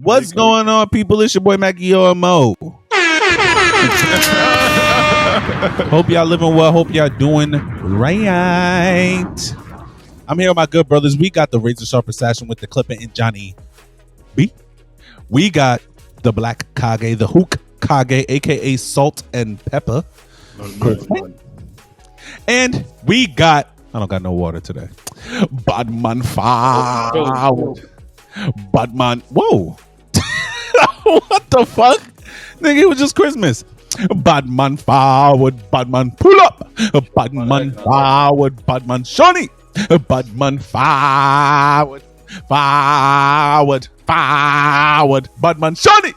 What's going on, people? It's your boy mackyomo. Hope y'all living well. Hope y'all doing right. I'm here with my good brothers. We got the razor sharp assassin with the Clippin and Johnny B. We got the Black Kage, the Hook Kage, aka Salt and Pepper. And we got, I don't got no water today, Badman Forward. Badman, whoa. What the fuck? Nigga, it was just Christmas. Badman Forward, Badman pull up, Badman Forward, Badman Shawny, Badman Forward, Badman Shawny.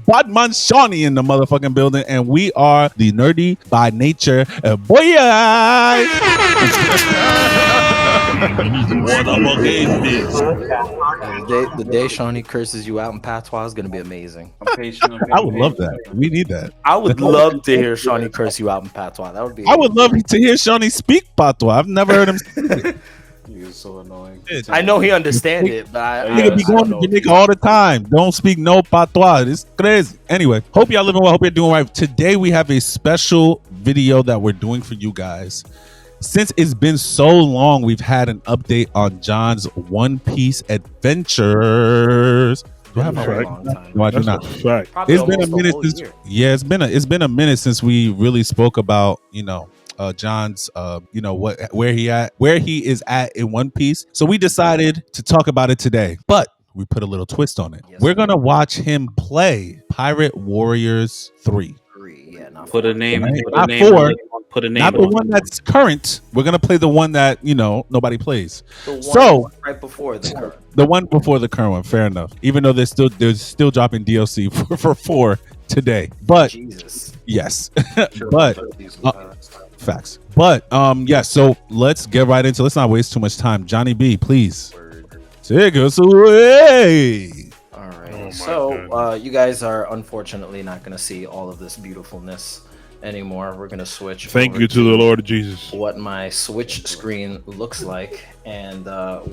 Badman Shawny in the motherfucking building, and we are the nerdy by nature. Boy, The day Shawny curses you out in patois is gonna be amazing. I'm patient. I would love that. We need that. I would love to hear Shawny curse you out in patois. That would be. I would love to hear Shawny speak patois. I've never heard him speak it. You're so annoying. I know he understands it, but I Nigga be going to Jamaica all the time. Don't speak no patois. It's crazy. Anyway, hope y'all living well. Hope you're doing right. Today we have a special video that we're doing for you guys. Since it's been so long, we've had an update on John's One Piece adventures. Do I have a long time? No, I do not. It's been a minute since. Yeah, it's been a minute since we really spoke about John's where he is at in One Piece. So we decided to talk about it today, but we put a little twist on it. Yes, we're gonna watch him play Pirate Warriors 3. Put a name. Not the one that's current. We're gonna play the one that nobody plays. Right before the current. The one before the current one. Fair enough. Even though they're still dropping DLC for 4 today. But Jesus. Yes. But facts. But yeah. So let's get right into. Let's not waste too much time. Johnny B, please take us away. You guys are unfortunately not going to see all of this beautifulness anymore. We're going to switch. Thank you to the Lord Jesus. What my Switch screen looks like, and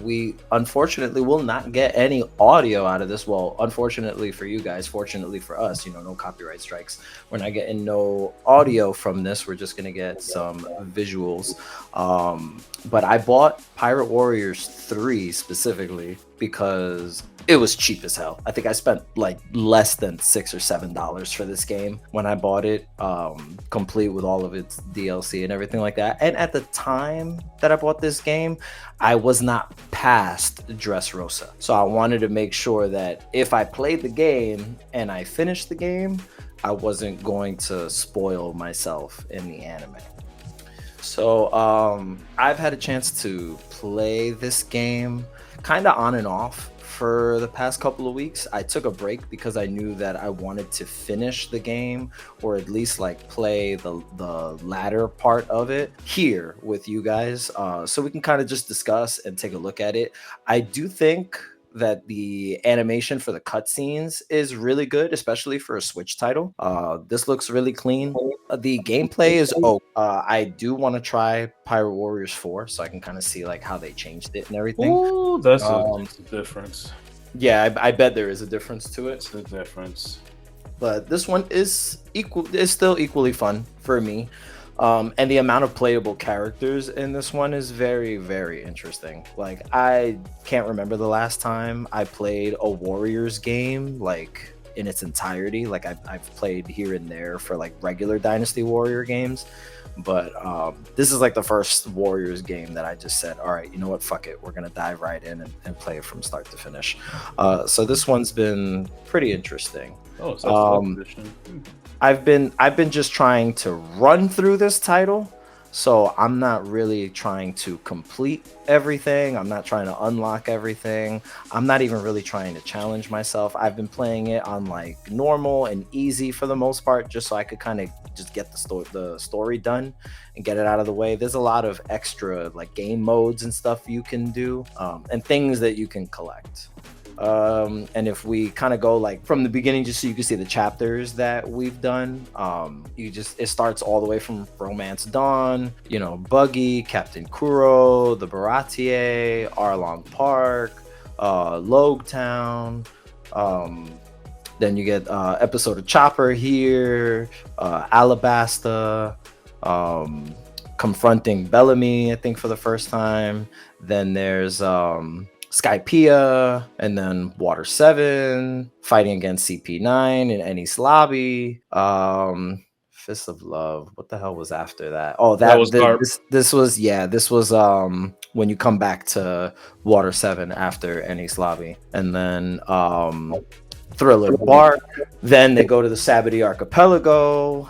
we unfortunately will not get any audio out of this. Well, unfortunately for you guys, fortunately for us, no copyright strikes. We're not getting no audio from this. We're just going to get some visuals. But I bought Pirate Warriors 3 specifically because it was cheap as hell. I think I spent like less than $6 or $7 for this game when I bought it, complete with all of its DLC and everything like that. And at the time that I bought this game, I was not past Dressrosa. So I wanted to make sure that if I played the game and I finished the game, I wasn't going to spoil myself in the anime. So I've had a chance to play this game kind of on and off for the past couple of weeks. I took a break because I knew that I wanted to finish the game, or at least like play the latter part of it here with you guys, so we can kind of just discuss and take a look at it. I do think that the animation for the cutscenes is really good, especially for a Switch title. This looks really clean. The gameplay is I do want to try Pirate Warriors 4 so I can kind of see like how they changed it and everything. Ooh, that's a difference. Yeah, I bet there is a difference to it. It's a difference. But this one is still equally fun for me. And the amount of playable characters in this one is very, very interesting. Like, I can't remember the last time I played a Warriors game, like, in its entirety. Like, I've played here and there for, like, regular Dynasty Warrior games. But this is, like, the first Warriors game that I just said, all right, you know what, fuck it. We're going to dive right in and play it from start to finish. So this one's been pretty interesting. Oh, so edition. I've been just trying to run through this title, so I'm not really trying to complete everything. I'm not trying to unlock everything. I'm not even really trying to challenge myself. I've been playing it on like normal and easy for the most part, just so I could kind of just get the story done and get it out of the way. There's a lot of extra like game modes and stuff you can do, and things that you can collect. And if we kind of go like from the beginning, just so you can see the chapters that we've done, it starts all the way from Romance Dawn, Buggy, Captain Kuro, the Baratier, Arlong Park, Logue Town. Then you get episode of Chopper here, Alabasta, confronting Bellamy, I think, for the first time. Then there's Skypiea, and then Water 7, fighting against CP9 in Ennis Lobby. Fist of Love. What the hell was after that? Oh, that was this was when you come back to Water 7 after Ennis Lobby. And then Thriller Bark. Then they go to the Sabbaty Archipelago.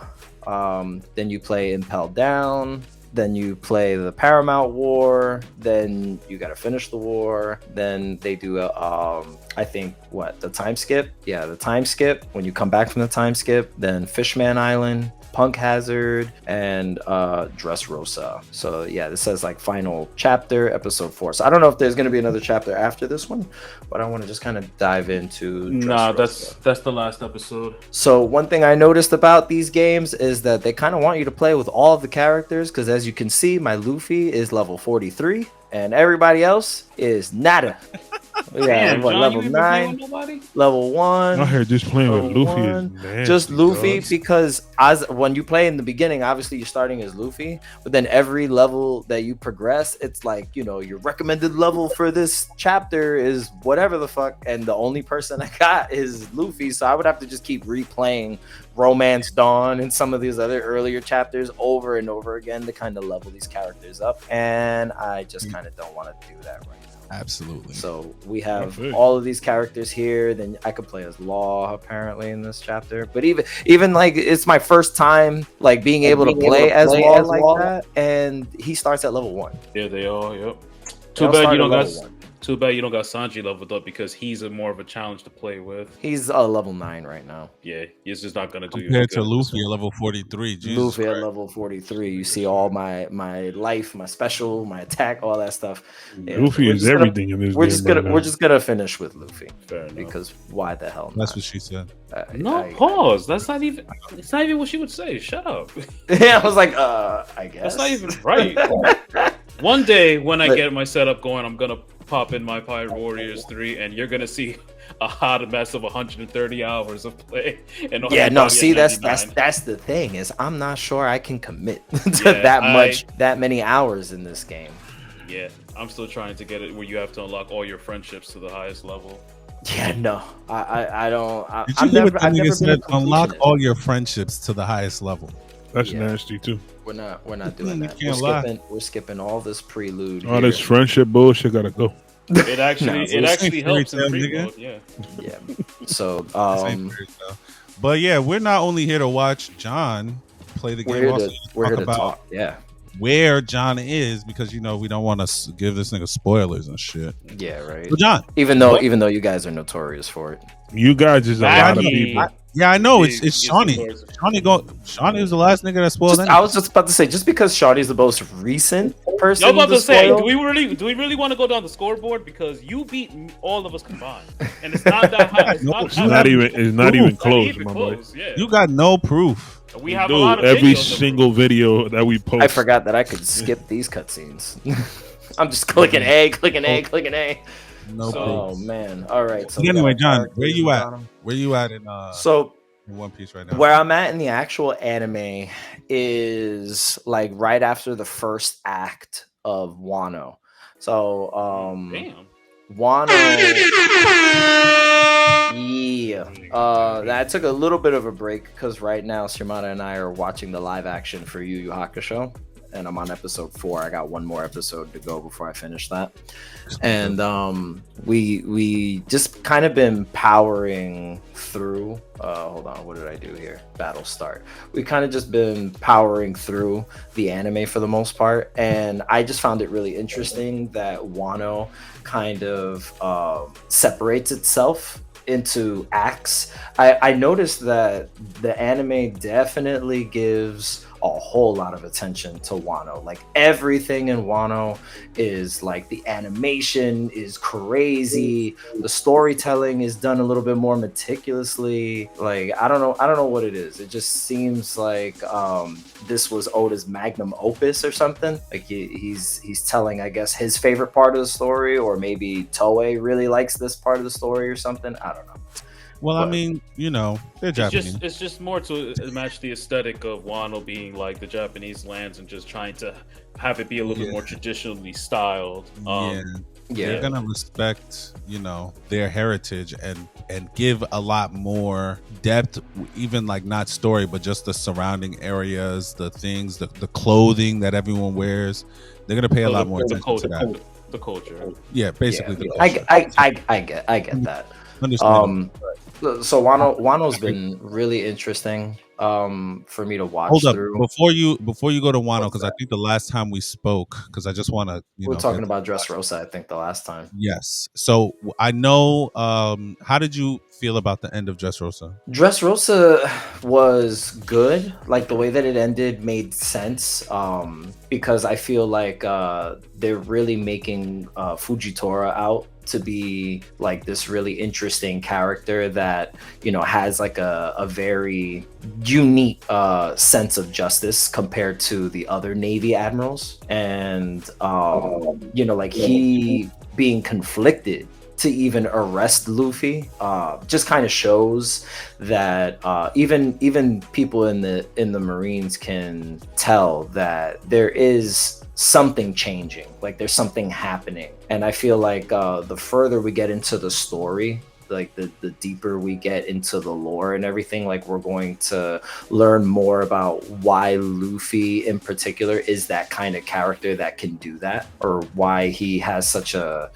Then you play Impel Down. Then you play the Paramount War. Then you got to finish the war. Then they do I think the time skip. Yeah, the time skip. When you come back from the time skip, then Fishman Island, Punk Hazard, and Dressrosa. So yeah, this says like final chapter, episode 4. So I don't know if there's going to be another chapter after this one, but I want to just kind of dive into that's the last episode. So one thing I noticed about these games is that they kind of want you to play with all of the characters, because as you can see, my Luffy is level 43 and everybody else is nada. Yeah, Damn, what, John, level 9, level 1. I heard just playing with Luffy is nasty, just Luffy, dogs. because when you play in the beginning, obviously you're starting as Luffy, but then every level that you progress, it's like, your recommended level for this chapter is whatever the fuck, and the only person I got is Luffy, so I would have to just keep replaying Romance Dawn and some of these other earlier chapters over and over again to kind of level these characters up, and I just kind of don't want to do that right now. Absolutely. So we have all of these characters here. Then I could play as Law apparently in this chapter. But even like it's my first time like being able to play as Law like that, and he starts at level 1. Yeah, they all. Yep. Too bad you don't got Sanji leveled up, because he's more of a challenge to play with. He's a level 9 right now. Yeah, he's just not gonna do compared to Luffy at level 43. Luffy at level 43. You see all my life, my special, my attack, all that stuff. Yeah, Luffy is everything in this game. We're just gonna finish with Luffy. Fair enough. Because why the hell? That's what she said. Pause. That's not even. It's not even what she would say. Shut up. Yeah, I was like, I guess that's not even right. One day when I get my setup going, I'm gonna pop in my Pirate Warriors 3, and you're gonna see a hot mess of 130 hours of play. And see, that's the thing, is I'm not sure I can commit to that many hours in this game. Yeah, I'm still trying to get it where you have to unlock all your friendships to the highest level. Yeah, no, I don't. I've never been unlock all your friendships to the highest level. That's nasty too. We're not doing that. We're skipping all this prelude. All this friendship bullshit gotta go. It actually helps in free mode, yeah. So, but yeah, we're not only here to watch John play the game. We're here to talk. Yeah. Where John is, because we don't want to give this nigga spoilers and shit. Yeah, right. So John, even though you guys are notorious for it. You guys is a lot of people. Yeah, I know. It's Shawny. Shawny was the last nigga that spoiled. I was just about to say, just because Shawny's the most recent person. I'm about to say, do we really want to go down the scoreboard, because you beat all of us combined, and it's not that high. It's not even close, my boy. Yeah. You got no proof. We have a lot of every single video that we post. I forgot that I could skip these cutscenes. I'm just clicking A, clicking A. No proof. Oh man! All right. So anyway, John, where you at? Where you at in One Piece right now? Where I'm at in the actual anime is like right after the first act of Wano. So Wano. Yeah. I took a little bit of a break because right now Shimada and I are watching the live action for Yu Yu Hakusho, and I'm on episode 4. I got one more episode to go before I finish that. And we just kind of been powering through. Hold on, what did I do here? Battle start. We kind of just been powering through the anime for the most part, and I just found it really interesting that Wano kind of separates itself into acts. I noticed that the anime definitely gives a whole lot of attention to Wano. Like everything in Wano is like, the animation is crazy, the storytelling is done a little bit more meticulously. Like I don't know what it is. It just seems like this was Oda's magnum opus or something. Like he's telling, I guess, his favorite part of the story, or maybe Toei really likes this part of the story or something. I don't know. Well, But I mean, you know, they're Japanese. It's just more to match the aesthetic of Wano being like the Japanese lands and just trying to have it be a little bit more traditionally styled. They're gonna respect, you know, their heritage and give a lot more depth, even like not story, but just the surrounding areas, the things, the clothing that everyone wears. They're gonna pay a lot more attention to that. The culture. Yeah, basically the culture. I get that. Understand. So Wano's been really interesting for me to watch. Hold up, through. before you go to Wano, because I think the last time we spoke, because I just want to, we were talking about Dressrosa, I think, the last time. Yes. So I know. How did you feel about the end of Dressrosa? Dressrosa was good. Like the way that it ended made sense. Because I feel like they're really making Fujitora out to be like this really interesting character that, you know, has like a very unique sense of justice compared to the other Navy admirals. And you know, like he being conflicted to even arrest Luffy just kind of shows that even people in the Marines can tell that there is something changing, like there's something happening. And I feel like the further we get into the story, like the deeper we get into the lore and everything, like we're going to learn more about why Luffy in particular is that kind of character that can do that, or why he has such an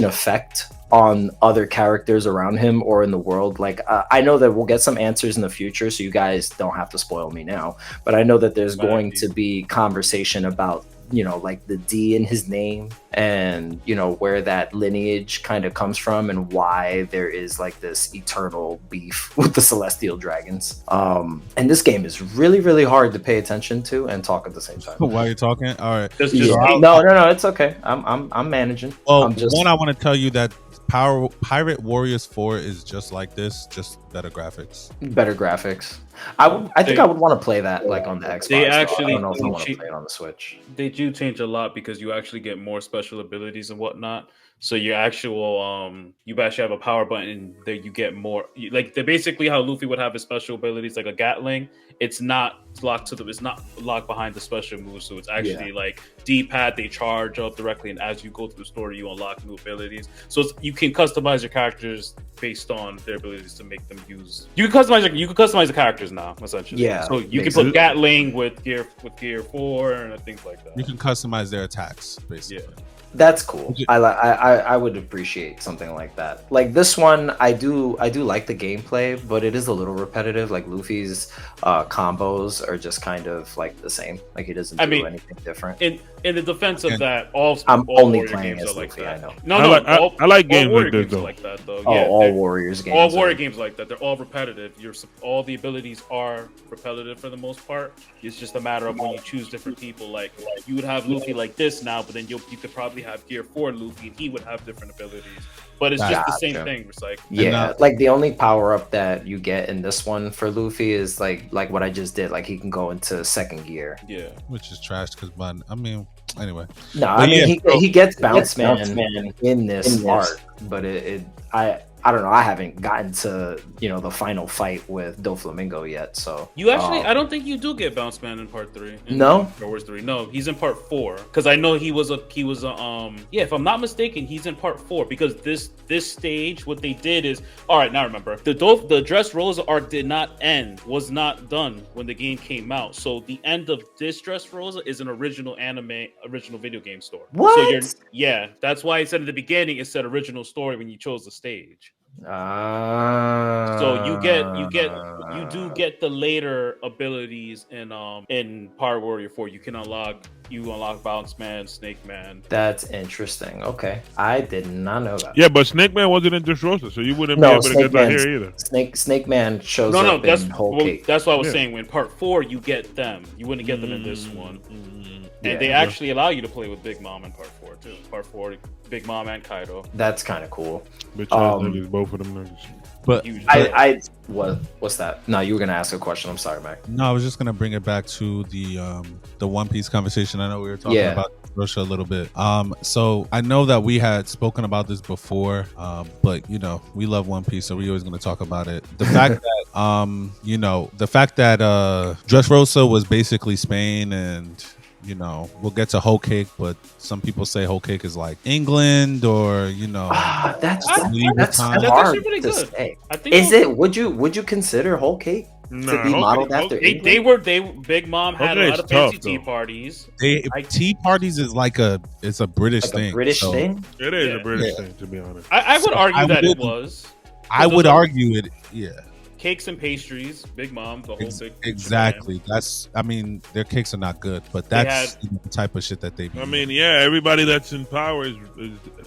effect on other characters around him or in the world. Like I know that we'll get some answers in the future, so you guys don't have to spoil me now, but I know that there's going to be conversation about, you know, like the D in his name, and you know where that lineage kind of comes from, and why there is like this eternal beef with the celestial dragons. And this game is really, really hard to pay attention to and talk at the same time. While you're talking, all right. No, it's okay. I'm managing. Well, I'm just... one, I want to tell you that Pirate Warriors 4 is just like this, just better graphics. Better graphics. I think I would want to play that like on the Xbox. They actually, I don't know if I want to play it on the Switch. They do change a lot because you actually get more special abilities and whatnot. So your actual you actually have a power button that you get more. Like they basically how Luffy would have his special abilities, like a Gatling. It's not locked to it's not locked behind the special move. So it's actually like D-pad. They charge up directly, and as you go through the story, you unlock new abilities. So you can customize your characters based on their abilities to make them use. You can customize the characters now, essentially. Yeah. So you can put Gatling with gear 4 and things like that. You can customize their attacks, basically. Yeah. That's cool. I would appreciate something like that. Like this one, I do like the gameplay, but it is a little repetitive. Like Luffy's combos are just kind of like the same. Like he doesn't do anything different. In the defense of that, all only playing games as are like Luffy, that. I know. No, I like games like this though. Like that, though. All Warriors games. All Warrior games like that. They're all repetitive. All the abilities are repetitive for the most part. It's just a matter of when you choose different people. Like you would have Luffy like this now, but then you could probably have Gear 4 Luffy, and he would have different abilities. But it's just the same thing. It's like like the only power up that you get in this one for Luffy is like what I just did. Like he can go into second gear. Yeah, which is trash because anyway. No, I mean he gets Bounce Man in this arc, but I don't know. I haven't gotten to the final fight with Doflamingo yet. So you actually, I don't think you do get Bounce Man in part 3. No, Star Wars 3. No, he's in part 4 because I know he was a if I'm not mistaken, he's in part 4 because this stage what they did is all right. Now remember the Dressrosa arc was not done when the game came out. So the end of this Dressrosa is an original video game story. What? So that's why I said at the beginning it said original story when you chose the stage. So you do get the later abilities in Pirate Warrior 4. You can unlock you unlock Bounce Man, Snake Man. That's interesting. Okay, I did not know that. Yeah, but Snake Man wasn't in Dressrosa, so you wouldn't be No, able to get that Man's- here either. Snake Man shows No, up that's in Whole Cake. that's what I was Yeah. saying. When part 4, you get them. You wouldn't get them in this one. Yeah. And they actually allow you to play with Big Mom in part 4 too. Part 4, Big Mom and Kaido. That's kind of cool. Bitch ass niggas, both of them niggas. But Huge. What's that? No, you were gonna ask a question. I'm sorry, Mac. no, I was just gonna bring it back to the One Piece conversation. I know we were talking Yeah. about Russia a little bit. So I know that we had spoken about this before, but you know, we love One Piece, so we're always gonna talk about it. The fact that you know, the fact that Dressrosa was basically Spain, and you know, we'll get to Whole Cake, but some people say Whole Cake is like England, or you know, That's That's hard actually pretty to good. say. I think Is it? Would you consider Whole Cake to Nah, be Whole modeled Cake- after? they England? Big Mom had a Okay, lot of it's tough, fancy tea though. parties. tea parties is like it's a British Like thing. a British so thing. It is Yeah. a British Yeah. thing, to be honest. I would So argue I that it would- was I would argue it. Yeah. cakes and pastries. Big Mom, the whole big Exactly. That's. I mean, their cakes are not good, but that's the type of shit that they. I mean, yeah, everybody that's in power is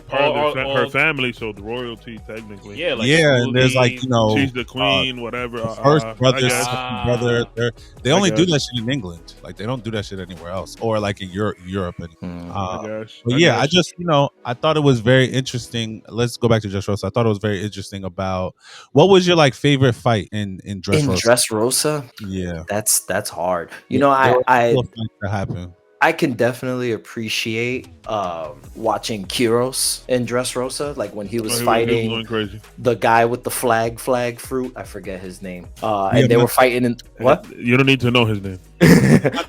part of her all- family, so the royalty technically. Yeah, like yeah, and there's Smoothie. like, you know, She's the queen, whatever. the first brother, I guess. second brother. They only I do guess. that shit in England. Like they don't do that shit anywhere else, or like in Europe. I guess. But yeah, I just, you know, I thought it was very interesting. Let's go back to Dressrosa. I thought it was very interesting about what was your like favorite fight in Dressrosa? In Dressrosa, Yeah, that's hard. You know, There were a I couple of fights that happened. I can definitely appreciate watching Kyros in Dressrosa, like when he was He was fighting going crazy. the guy with the flag fruit. I forget his name. And they were fighting in what? You don't need to know his name.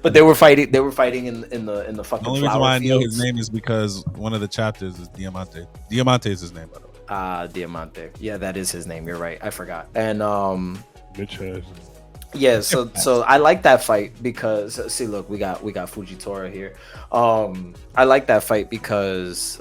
But they were fighting. They were fighting in the The fucking only reason flower why I know fields. his name is because one of the chapters is Diamante. Diamante is his name, by the way. Diamante. Yeah, that is his name. You're right. I forgot. And Bitch ass. yeah, so I like that fight because see, look, we got Fujitora here. I like that fight because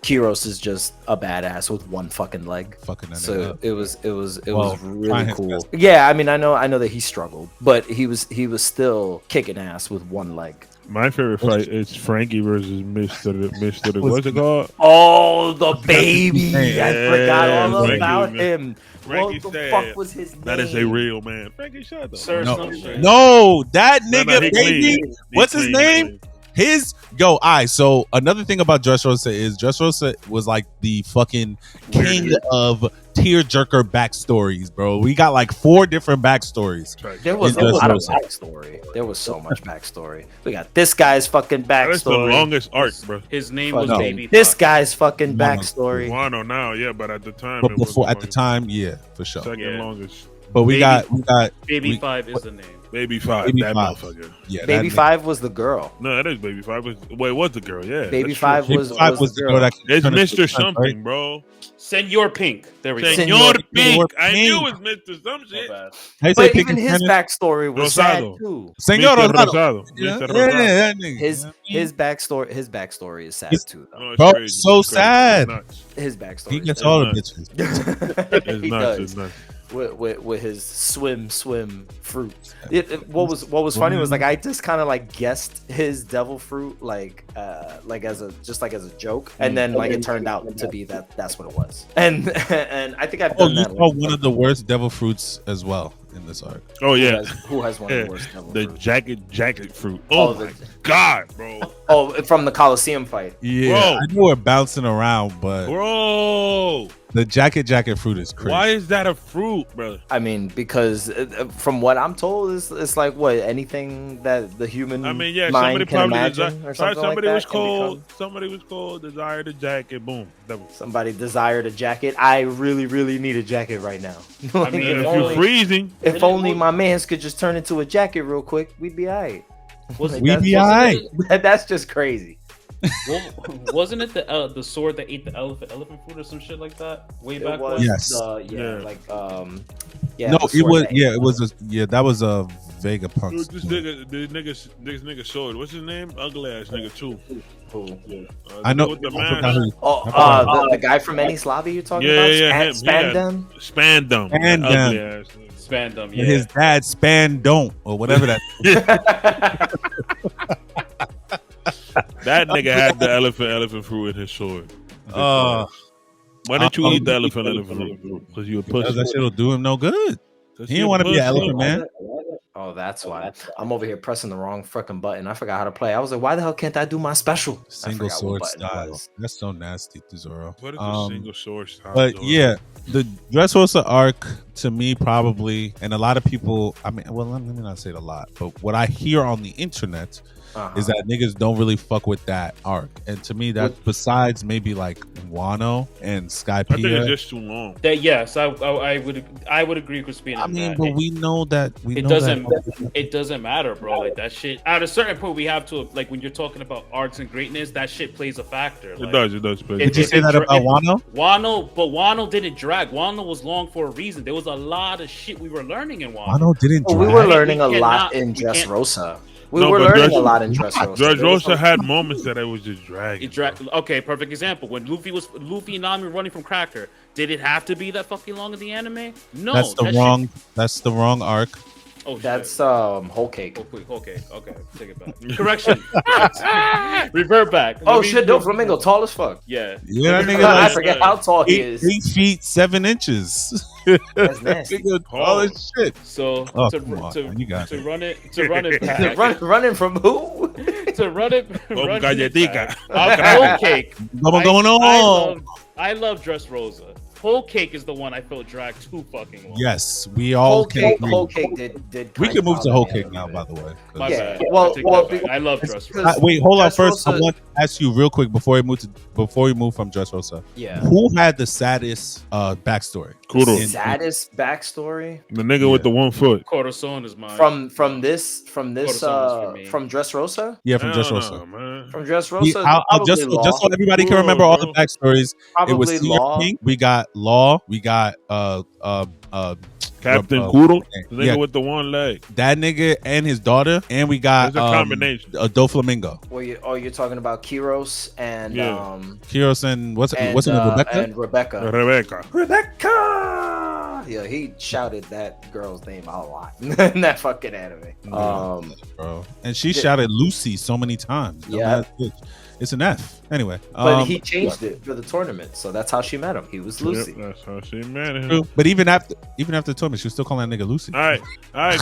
Kyros is just a badass with one fucking leg. Fucking that nigga So up. it was Well, really trying his cool. best. Yeah, I mean, I know that he struggled, but he was still kicking ass with one leg. My favorite fight is Frankie versus Mr. What's it called? Oh, the baby! I Yeah, forgot all Frankie about was- him. Frankie What the said, fuck was his name? That is a real man. Frankie, shut up. Sir, No, some shit. no, that No, nigga, he baby. clean. He What's his clean, name? he clean. His yo, so another thing about Dressrosa is Dressrosa was like the fucking king of tearjerker backstories, bro. We got like 4 different backstories. There was He a does lot of know backstory. There was so much backstory. We got this guy's fucking That's the backstory. longest arc, bro. His name Fuck was no. Baby. This Fuck. guy's fucking Wano. backstory. Wano now, yeah, but at the time, But it was before, the at the longest- time, yeah, for sure. second Yeah. longest. But we Baby- got Baby we- 5 is the name. Baby Five, Baby that Five. motherfucker. yeah, Baby that nigga. 5 was the girl. No, that is Baby Five. Wait, what's the girl? Yeah, Baby that's true. 5 Baby was Five was the the girl. girl that It's turned into Mr. a son, Something, right? bro. Senor Pink. There we go. Senor Senor Pink. Pink. I knew it was Mr. Some My shit. bad. How you say But Pink even in his Spanish? backstory was sad Rosado. too. Senor Mr. Rosado. Rosado. Yeah, Mr. yeah, Rosado. that nigga. His backstory is sad He's- too though. No, it's Bro, crazy. so It's crazy. sad. It's nuts. His backstory. He is gets sad. all the nuts. bitches. It's He nuts. does. It's nuts. With his swim fruit. What was funny was like I just kind of like guessed his devil fruit like as a joke, and then like it turned out to be that's what it was. And I think I've Oh, done you that. saw like, one of the worst devil fruits as well in this arc. Oh yeah, who has one of the worst devil the fruits? jacket fruit. Oh, the- my god, bro, Oh, from the Coliseum fight. Yeah, Bro. I know we're bouncing around, but bro. the jacket fruit is crazy. Why is that a fruit, brother? I mean, because from what I'm told, it's like what anything that the human I mean, yeah, mind somebody can probably imagine or something somebody like was that can cold. become- Somebody was cold. Desired a jacket. Boom. Devil. Somebody desired a jacket. I really need a jacket right now. Like, mean, If if you're only- freezing, if only my mans could just turn into a jacket real quick, we'd be alright. Was Like, We that's be just- alright. That's just crazy. Well, wasn't it the sword that ate the elephant fruit or some shit like that way It back? was when? Yes. yeah, Yeah. like no, the it sword was that- yeah, it was that was a Vegapunk. this nigga sword. What's his name? Ugly ass nigga too. Who? Yeah. I know. With the I forgot mask. who- Oh, the guy from Enies Lobby you're talking Yeah, about? yeah, him. Spandam? Spandam. Spandam. Ugly ass nigga. Spandam, and yeah. his dad span don't or whatever that. That nigga had the elephant fruit in his sword. Why didn't you eat the elephant fruit? Because you a Because pussy. that shit'll do him no good. He didn't want to be an elephant man. Oh, that's why. I'm over here pressing the wrong fucking button. I forgot how to play. I was like, why the hell can't I do my special? Single I forgot what sword button it style. was. That's so nasty, Zoro. What is a single sword style? But Zoro? yeah, the Dressrosa arc to me probably, and a lot of people. I mean, well, let me not say it a lot, but what I hear on the internet is that niggas don't really fuck with that arc, and to me, that besides maybe like Wano and I think it's Skypiea. just too long. That yes, I would agree with Crispin. I on mean, that. but we know that It doesn't matter, bro. Like that shit. At a certain point, we have to like when you're talking about arcs and greatness, that shit plays a factor. Like, It does. Did you say that about Wano? Wano didn't drag. Wano was long for a reason. There was a lot of shit we were learning in Wano. Wano didn't drag. We were learning a lot in Dressrosa. We were learning a lot in Dressrosa. Dressrosa had moments that it was just dragging. Okay, perfect example. When Luffy and Nami were running from Cracker, did it have to be that fucking long in the anime? No. That's the wrong arc. Oh, that's Whole Cake. Whole Cake. Okay, take it back. Correction. Revert back. Oh shit, Doflamingo, tall as fuck. Yeah. Yeah, that nigga. I forget how tall he is. 8 feet 7 inches. That's nasty. Nigga tall as shit. So to run it back. Running from who? To run it. Galletica. Whole Cake. What's going on? I love Dressrosa. Whole Cake is the one I felt dragged too fucking long. Yes, we all Whole Cake did. We can move to Whole Cake now, by the way. My bad. Well, I love Dressrosa. Wait, hold on. First, I want to ask you real quick before we move from Dressrosa. Yeah. Who had the saddest backstory? Kuro. Saddest backstory? The nigga with the 1 foot. Corazon is mine. From Dressrosa? Yeah, from Dressrosa. From Dressrosa. Just so everybody can remember all the backstories. Probably it was Law. King. We got Law. We got Captain Kuro, the nigga yeah, with the 1 leg. that nigga and his daughter, and we got It's a combination. a Doflamingo. You're talking about Kiros and Kiros and what's her name? Rebecca? And Rebecca. Yeah, he shouted that girl's name a lot in that fucking anime. Bro. And she shouted Lucy so many times. Yeah. It's an F. Anyway. But he changed it for the tournament, so that's how she met him. He was Lucy. Yep, that's how she met him. But even after the tournament, she was still calling that nigga Lucy. All right,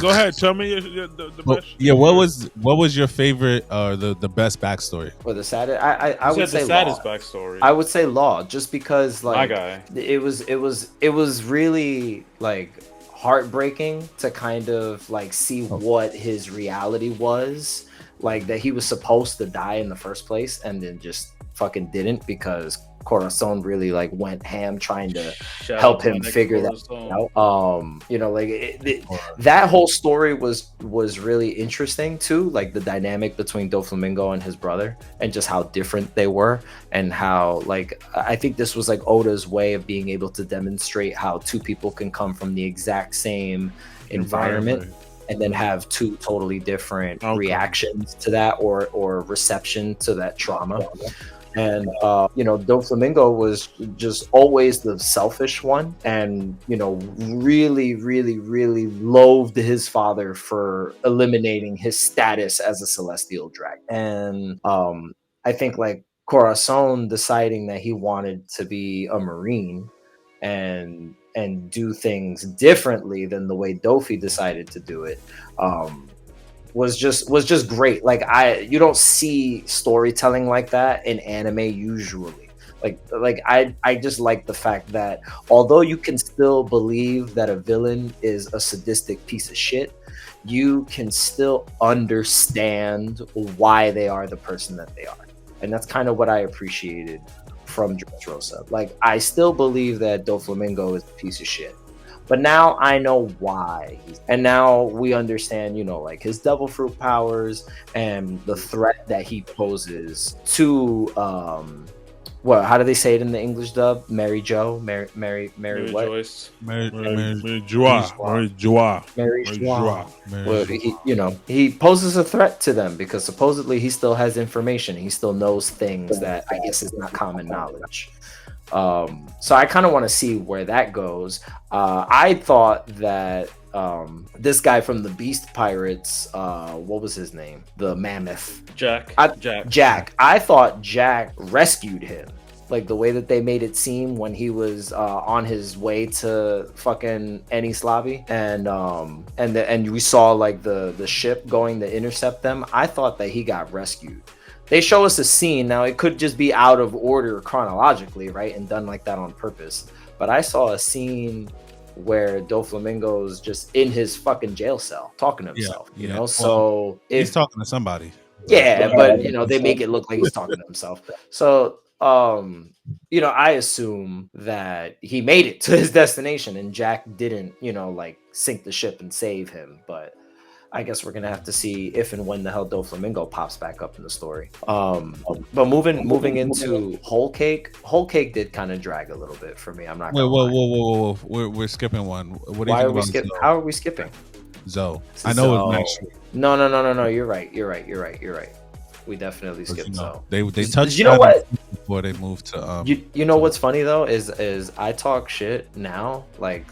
go ahead. Tell me the best. Yeah, what was your favorite the best backstory? For the saddest, I would say the saddest Law. backstory. I would say Law, just because like my guy. It was really like heartbreaking to kind of like see what his reality was, like that he was supposed to die in the first place and then just fucking didn't, because Corazon really like went ham trying to help him figure that out. You know, like that whole story was really interesting too, like the dynamic between Doflamingo and his brother and just how different they were, and how like I think this was like Oda's way of being able to demonstrate how two people can come from the exact same environment and then have two totally different reactions to that or reception to that trauma. And you know, Doflamingo was just always the selfish one, and you know, really loathed his father for eliminating his status as a celestial dragon. And I think like Corazon deciding that he wanted to be a marine and do things differently than the way Dofi decided to do it was just great. Like you don't see storytelling like that in anime usually. Like I just like the fact that although you can still believe that a villain is a sadistic piece of shit, you can still understand why they are the person that they are. And that's kind of what I appreciated from Dressrosa. Like I still believe that Doflamingo is a piece of shit, but now I know why. And now we understand, you know, like his devil fruit powers and the threat that he poses to how do they say it in the English dub? Mary what? Mary Joie. Well, he poses a threat to them because supposedly he still has information. He still knows things that I guess is not common knowledge. So I kind of want to see where that goes. I thought that this guy from the Beast Pirates, what was his name? The Mammoth. Jack. Jack. I thought Jack rescued him. Like the way that they made it seem when he was on his way to fucking Enislavi, and we saw like the ship going to intercept them. I thought that he got rescued. They show us a scene. Now it could just be out of order chronologically, right, and done like that on purpose. But I saw a scene where Doflamingo's just in his fucking jail cell talking to himself. You know, so he's talking to somebody. Yeah, but you know they make it look like he's talking to himself. So. You know, I assume that he made it to his destination and Jack didn't, you know, like sink the ship and save him. But I guess we're gonna have to see if and when the hell Doflamingo pops back up in the story. But moving into Whole Cake did kind of drag a little bit for me. I'm not. Whoa! We're skipping one. What do you Why think are we about skipping? Zoe? How are we skipping? Zoe. I know it's not. No. You're right. We definitely skipped Zoe. They touched. You know what? Before they moved to you know what's funny though is I talk shit now, like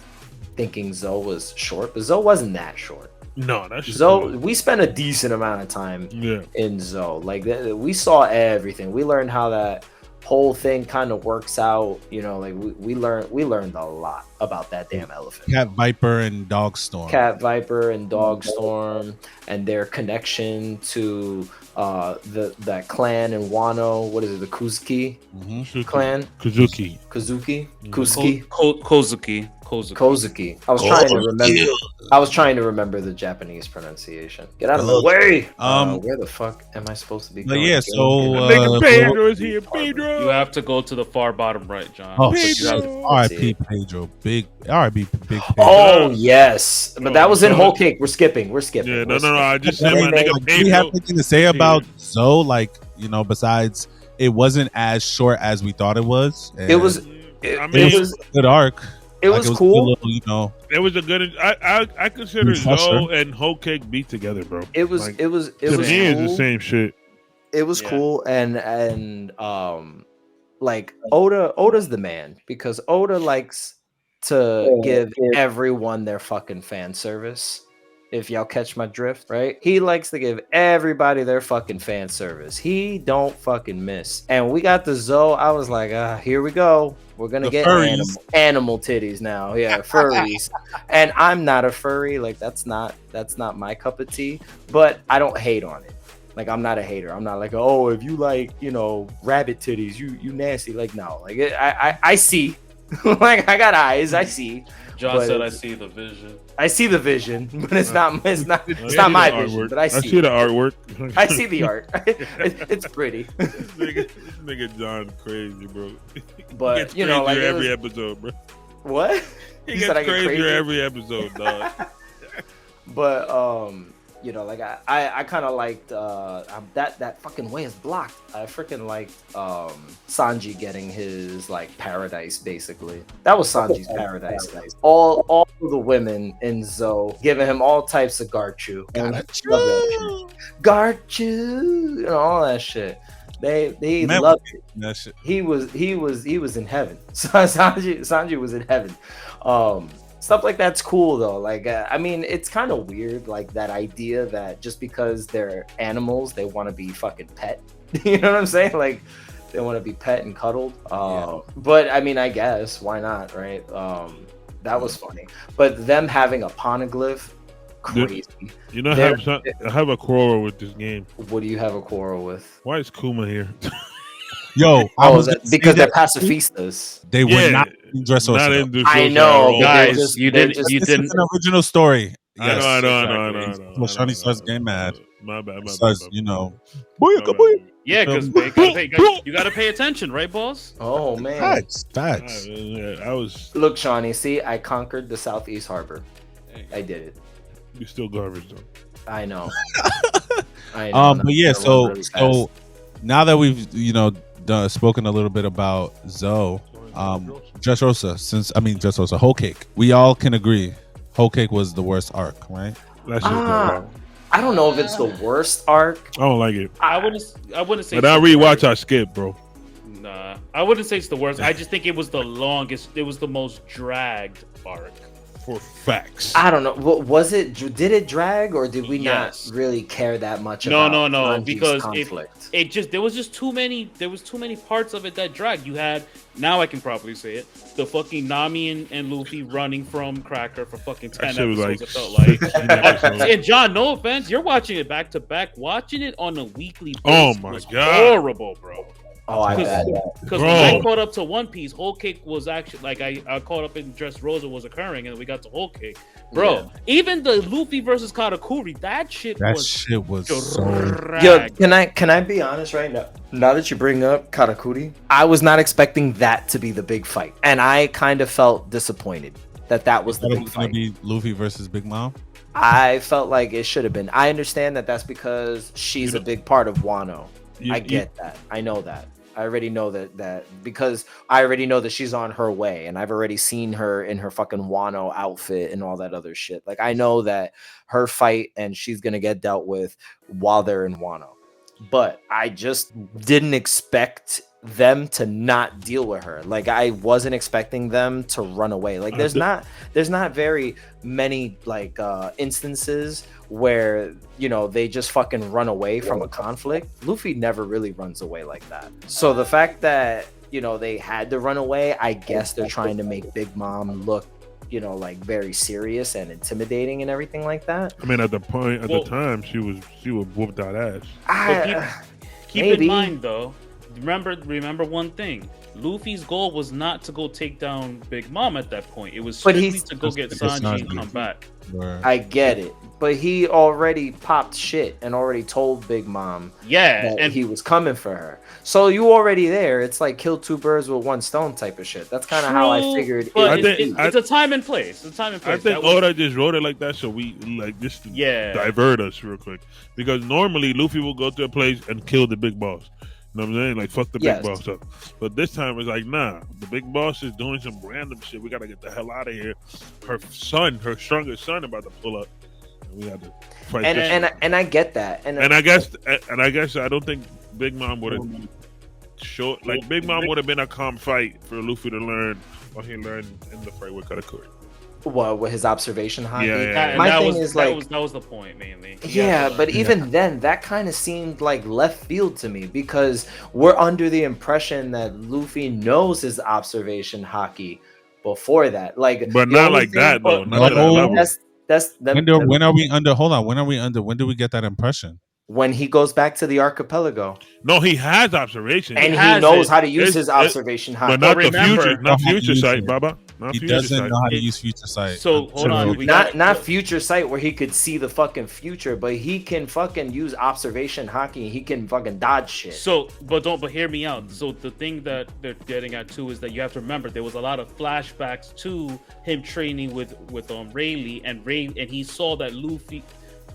thinking Zoe was short, but Zoe wasn't that short. No, that's Zoe. We spent a decent amount of time in Zoe. Like we saw everything. We learned how that whole thing kind of works out. You know, like we learned a lot about that damn elephant. Cat Viper and Dogstorm. And their connection to that clan in Wano. What is it? The Kuzuki clan. Kozuki. Kozuki. I was trying to remember the Japanese pronunciation. Get out of my way. Where the fuck am I supposed to be going? Yeah, so Pedro is here. Pedro. You have to go to the far bottom right, John. Oh, R.I.P. Pedro. Big R.I.P. Big Pedro. Oh yes, but that was in Whole Cake. We're skipping. Yeah, no. I just said my nigga Pedro. Do you have anything to say about Zoe? Like, you know, besides it wasn't as short as we thought it was. It was a good arc. It was cool. Little, you know, it was a good. I consider Zoe and Whole Cake be together, bro. It was. To me, it's the same shit. It was cool, and like Oda's the man because Oda likes to give everyone their fucking fan service. If y'all catch my drift, right? He likes to give everybody their fucking fan service. He don't fucking miss. And we got the Zoe. I was like, here we go. We're gonna get animal titties now. Yeah, furries. And I'm not a furry. Like that's not my cup of tea. But I don't hate on it. Like I'm not a hater. I'm not like, oh, if you like, you know, rabbit titties, you nasty. Like no. Like I see. Like I got eyes. I see. John said, "I see the vision." I see the vision, but it's not my vision. But I see the artwork. I see the art. It's pretty. This nigga John crazy, bro. But you know, like every episode, bro. What? He gets crazier every episode, dog. But you know, like I kind of liked that fucking way is blocked. I freaking liked Sanji getting his like paradise. Basically, that was Sanji's paradise. Guys. All of the women in Zoe giving him all types of Garchu, Garchu, and all that shit. They loved it. That shit. He was in heaven. Sanji was in heaven. Stuff like that's cool though. Like I mean, it's kind of weird, like that idea that just because they're animals, they want to be fucking pet. You know what I'm saying? Like they want to be pet and cuddled. But I mean, I guess why not, right? That was funny. But them having a poneglyph, crazy. You know, I have a quarrel with this game. What do you have a quarrel with? Why is Kuma here? Yo, because they're pacifistas. They were not in Dressrosa. I know, guys. You didn't. It's an original story. Yes, I know. Well, Shawny starts getting mad. My bad. You know, yeah, because you gotta pay attention, right, boss? Oh man, facts. Look, Shawny. See, I conquered the Southeast Harbor. I did it. You still garbage though. I know. But yeah, so now that we've spoken a little bit about Zoe, Dressrosa, Whole Cake. We all can agree, Whole Cake was the worst arc, right? That's just I don't know if it's the worst arc. I don't like it. I wouldn't say. But I rewatch, I skip, bro. Nah, I wouldn't say it's the worst. I just think it was the longest. It was the most dragged arc for facts. I don't know. Was it? Did it drag, or did we Yes. not really care that much? No, about no, Sanji's because conflict? it just there was too many parts of it that dragged. You had, now I can probably say it, the fucking Nami and Luffy running from Cracker for fucking 10 That shit was episodes. like It felt like. 15 episodes. And John, no offense, you're watching it back to back. Watching it on a weekly Oh basis my was God. horrible, bro. Oh, I bet. Because Bro. when I caught up to One Piece, Whole Cake was actually like I caught up in Dressrosa was occurring, and we got to Whole Cake, bro. Yeah. Even the Luffy versus Katakuri, that shit That was shit was so. Yo, dragged. can I be honest right now? Now that you bring up Katakuri, I was not expecting that to be the big fight, and I kind of felt disappointed that was the Thought it big was gonna fight. be Luffy versus Big Mom. I felt like it should have been. I understand that that's because she's a big part of Wano. I get that. I know that. I already know that because I already know that she's on her way, and I've already seen her in her fucking Wano outfit and all that other shit. Like, I know that her fight and she's gonna get dealt with while they're in Wano. But I just didn't expect them to not deal with her. Like, I wasn't expecting them to run away. Like, there's not very many like instances where, you know, they just fucking run away from a conflict. Luffy never really runs away like that. So the fact that, you know, they had to run away, I guess they're trying to make Big Mom look, you know, like very serious and intimidating and everything like that. I mean, at the time, she would whoop that ass. Keep Maybe. in mind though, remember one thing. Luffy's goal was not to go take down Big Mom at that point. It was But strictly he's- to go get Sanji and come back. Where I get it, but he already popped shit and already told Big Mom Yeah, that and he was coming for her. So you already there. It's like kill two birds with one stone type of shit. That's kind of how I True, figured. But it it's a time and place. It's a time and place. I think That was- Oda just wrote it like that so we like just to Yeah. divert us real quick. Because normally Luffy will go to a place and kill the big boss. You know what I'm saying? Like, fuck the Yes. big boss up. But this time it's like, nah, the big boss is doing some random shit. We gotta get the hell out of here. Her strongest son, about to pull up. And we have to fight this shit. and I get that. And I guess I don't think Big Mom would have Big Mom would have been a calm fight for Luffy to learn what he learned in the fight with Katakuri. What with his observation hobby. Yeah. My that thing was, is that like, was that was the point mainly. yeah, but even then, that kind of seemed like left field to me because we're under the impression that Luffy knows his observation hockey before that. Like, But the not only like thing- that though. No. Not to that level. when are we under? Hold on. When are we under? When do we get that impression? when he goes back to the archipelago No, he has observation. and he has knows it. how to use It's- his observation hockey. but not But remember- the future, not Know how to future use sight, it. Baba. Not He future doesn't sight. know how to It- use future sight. So hold on, we not got future sight where he could see the fucking future, but he can fucking use observation hockey. He can fucking dodge shit. So, but hear me out. So the thing that they're getting at too is that you have to remember there was a lot of flashbacks to him training with Rayleigh, and he saw that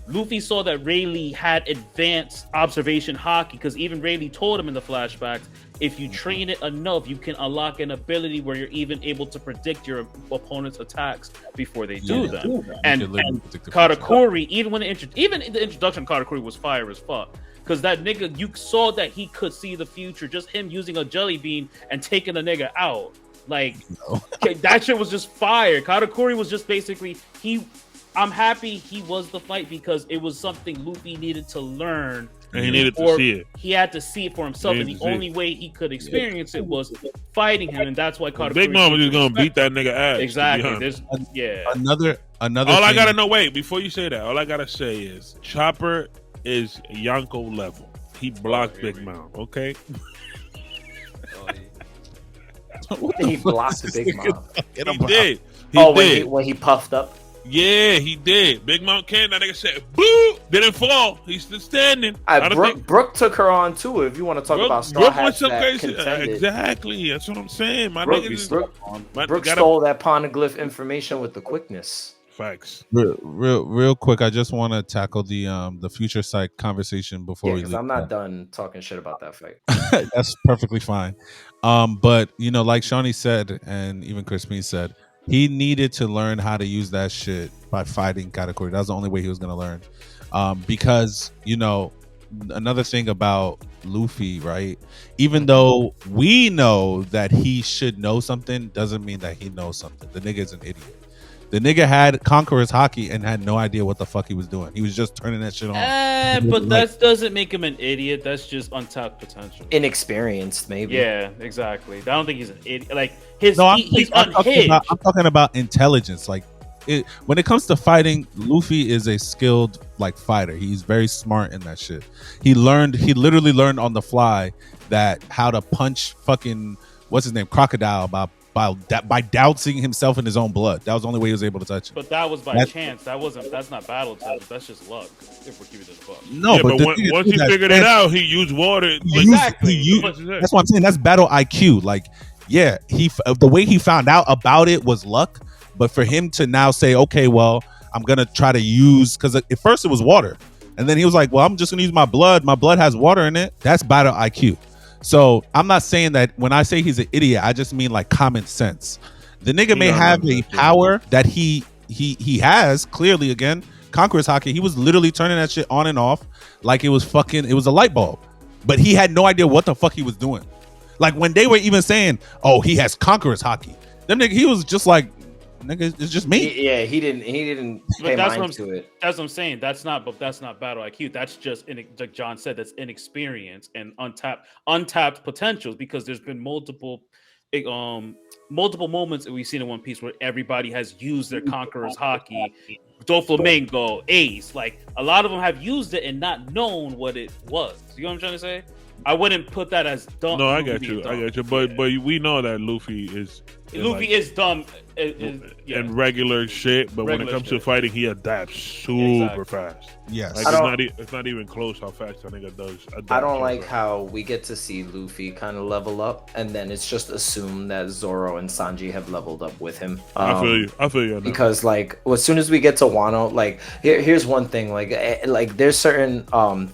Luffy saw that Rayleigh had advanced observation hockey because even Rayleigh told him in the flashbacks, if you train it enough, you can unlock an ability where you're even able to predict your opponent's attacks before they do them. And Katakuri, even the introduction of Katakuri was fire as fuck. Because that nigga, you saw that he could see the future. Just him using a jelly bean and taking a nigga out. Like, that shit was just fire. Katakuri was just basically, I'm happy he was the fight because it was something Luffy needed to learn. And he needed to Or see it. he had to see it for himself, He and needed the to see only way he could experience it was fighting him, and that's why Katakuri. Big Mom was just gonna beat that nigga ass. to be Exactly. honest. Another. All I thing- gotta know. Wait, before you say that, all I gotta say is Chopper is Yonko level. He blocked Big Mom. Okay. He blocked the Big Mom. Get He him out. did. When he puffed up. Yeah, he did. Big Mom came. That nigga said, "Boo!" Didn't fall. He's still standing. I don't think Brooke took her on too. If you want to talk about Straw Brooke went Hats some that crazy. contended. Exactly. That's what I'm saying. My Brooke, niggas. Brooke stole that poneglyph information with the quickness. Facts. Real quick. I just want to tackle the future sight conversation before Yeah, we because leave. I'm not done talking shit about that fight. That's perfectly fine. But you know, like Shawny said, and even Crispin said, he needed to learn how to use that shit by fighting Katakuri. That was the only way he was gonna learn. Because you know, another thing about Luffy, right? Even though we know that he should know something, doesn't mean that he knows something. The nigga is an idiot. The nigga had Conqueror's Haki and had no idea what the fuck he was doing. He was just turning that shit on. But that doesn't make him an idiot. That's just untapped potential. Inexperienced, maybe. Yeah, exactly. I don't think he's an idiot. Like he's I'm unhinged. I'm talking about intelligence. Like when it comes to fighting, Luffy is a skilled like fighter. He's very smart in that shit. He literally learned on the fly that how to punch fucking what's his name, Crocodile by dousing himself in his own blood. That was the only way he was able to touch it. But that was by chance. That's not battle intelligence. That's just luck. If we're keeping it the fuck. No, yeah, but once he figured it out, he used water. Exactly. That's what I'm saying. That's battle IQ. Like, yeah, the way he found out about it was luck. But for him to now say, okay, well, I'm gonna try to use, because at first it was water, and then he was like, well, I'm just gonna use my blood. My blood has water in it. That's battle IQ. So I'm not saying that when I say he's an idiot, I just mean like common sense. The nigga may have a power that he has clearly. Again, Conqueror's Haki. He was literally turning that shit on and off like it was a light bulb, but he had no idea what the fuck he was doing. Like when they were even saying, "Oh, he has Conqueror's Haki," them nigga, he was just like, "Nigga, it's just me." He didn't pay mind to it. That's what I'm saying. That's not battle IQ. That's just like John said. That's inexperience and untapped potentials. Because there's been multiple moments that we've seen in One Piece where everybody has used their Conqueror's Haki. Doflamingo, Ace, like a lot of them have used it and not known what it was. You know what I'm trying to say? I wouldn't put that as dumb. No, I got you. But we know that Luffy is dumb and regular shit. But when it comes to fighting, he adapts super fast. Yes, like it's not even close how fast that nigga does. I don't like how we get to see Luffy kind of level up, and then it's just assumed that Zoro and Sanji have leveled up with him. I feel you. Because like as soon as we get to Wano, like here's one thing, like there's certain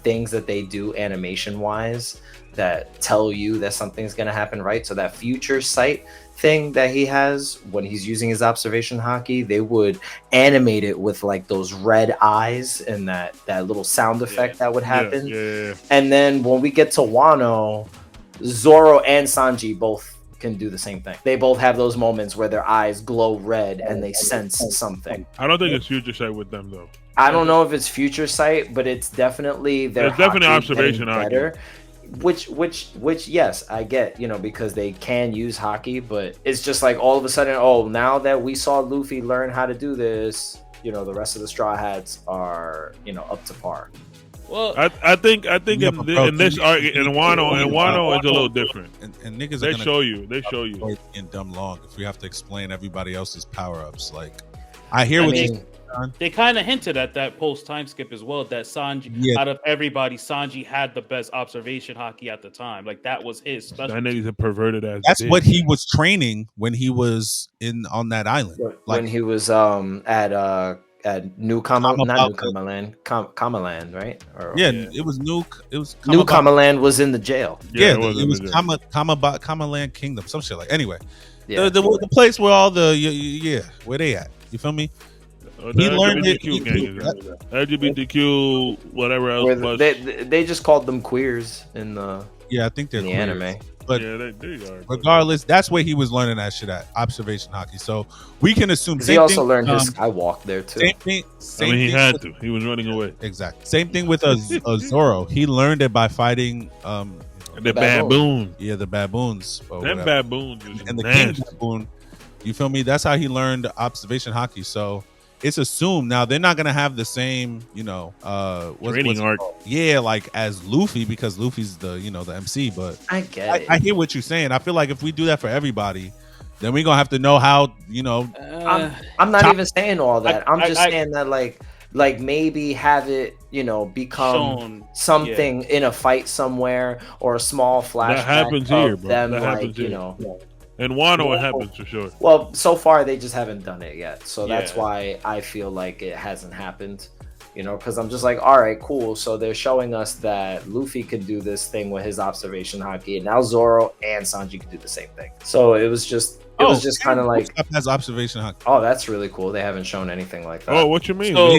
things that they do animation wise that tell you that something's gonna happen, right? So that future sight thing that he has when he's using his observation haki, they would animate it with like those red eyes and that little sound effect that would happen. Yeah. And then when we get to Wano, Zoro and Sanji both can do the same thing. They both have those moments where their eyes glow red and they sense something. I don't think it's future sight with them though. I don't know if it's future sight, but it's definitely there's definitely observation better. Which yes, I get, because they can use haki, but it's just like all of a sudden, now that we saw Luffy learn how to do this, the rest of the Straw Hats are, up to par. Well, I think in this arc in Wano is a little different. And niggas they show you in dumb long if we have to explain everybody else's power ups. Like they kind of hinted at that post time skip as well, that Sanji, out of everybody, Sanji had the best observation haki at the time. Like that was his special. That nigga's a perverted ass. That's what he was training when he was on that island. When he was at New Kamaland, right? It was New. It was New Kamaland was in the jail. Yeah, it was Kamaland Kingdom, some shit like. Anyway, the place where all the where they at? You feel me? He learned it. LGBTQ, whatever else. They just called them queers in the I think they're in the queers. anime. But they are. Regardless, that's where he was learning that shit at, observation haki. So we can assume. He also learned his skywalk there too. Same thing. He had to. He was running away. Exactly. Same thing with Zoro. He learned it by fighting the baboon. Yeah, the baboons. Them baboons and the king baboon. You feel me? That's how he learned observation haki. So it's assumed now they're not gonna have the same, training arc. Yeah, like as Luffy, because Luffy's the the MC. But I get it. I hear what you're saying. I feel like if we do that for everybody, then we're gonna have to know how. I'm not even saying all that. I'm just saying that like maybe have it become something in a fight somewhere or a small flashback. That happens here, bro. Them that happens here. In Wano, it happens for sure. Well, so far they just haven't done it yet, so that's why I feel like it hasn't happened. Because I'm just like, all right, cool. So they're showing us that Luffy could do this thing with his observation haki, and now Zoro and Sanji could do the same thing. So it was just kind of like has observation haki. Oh, that's really cool. They haven't shown anything like that. Oh, what you mean? Slow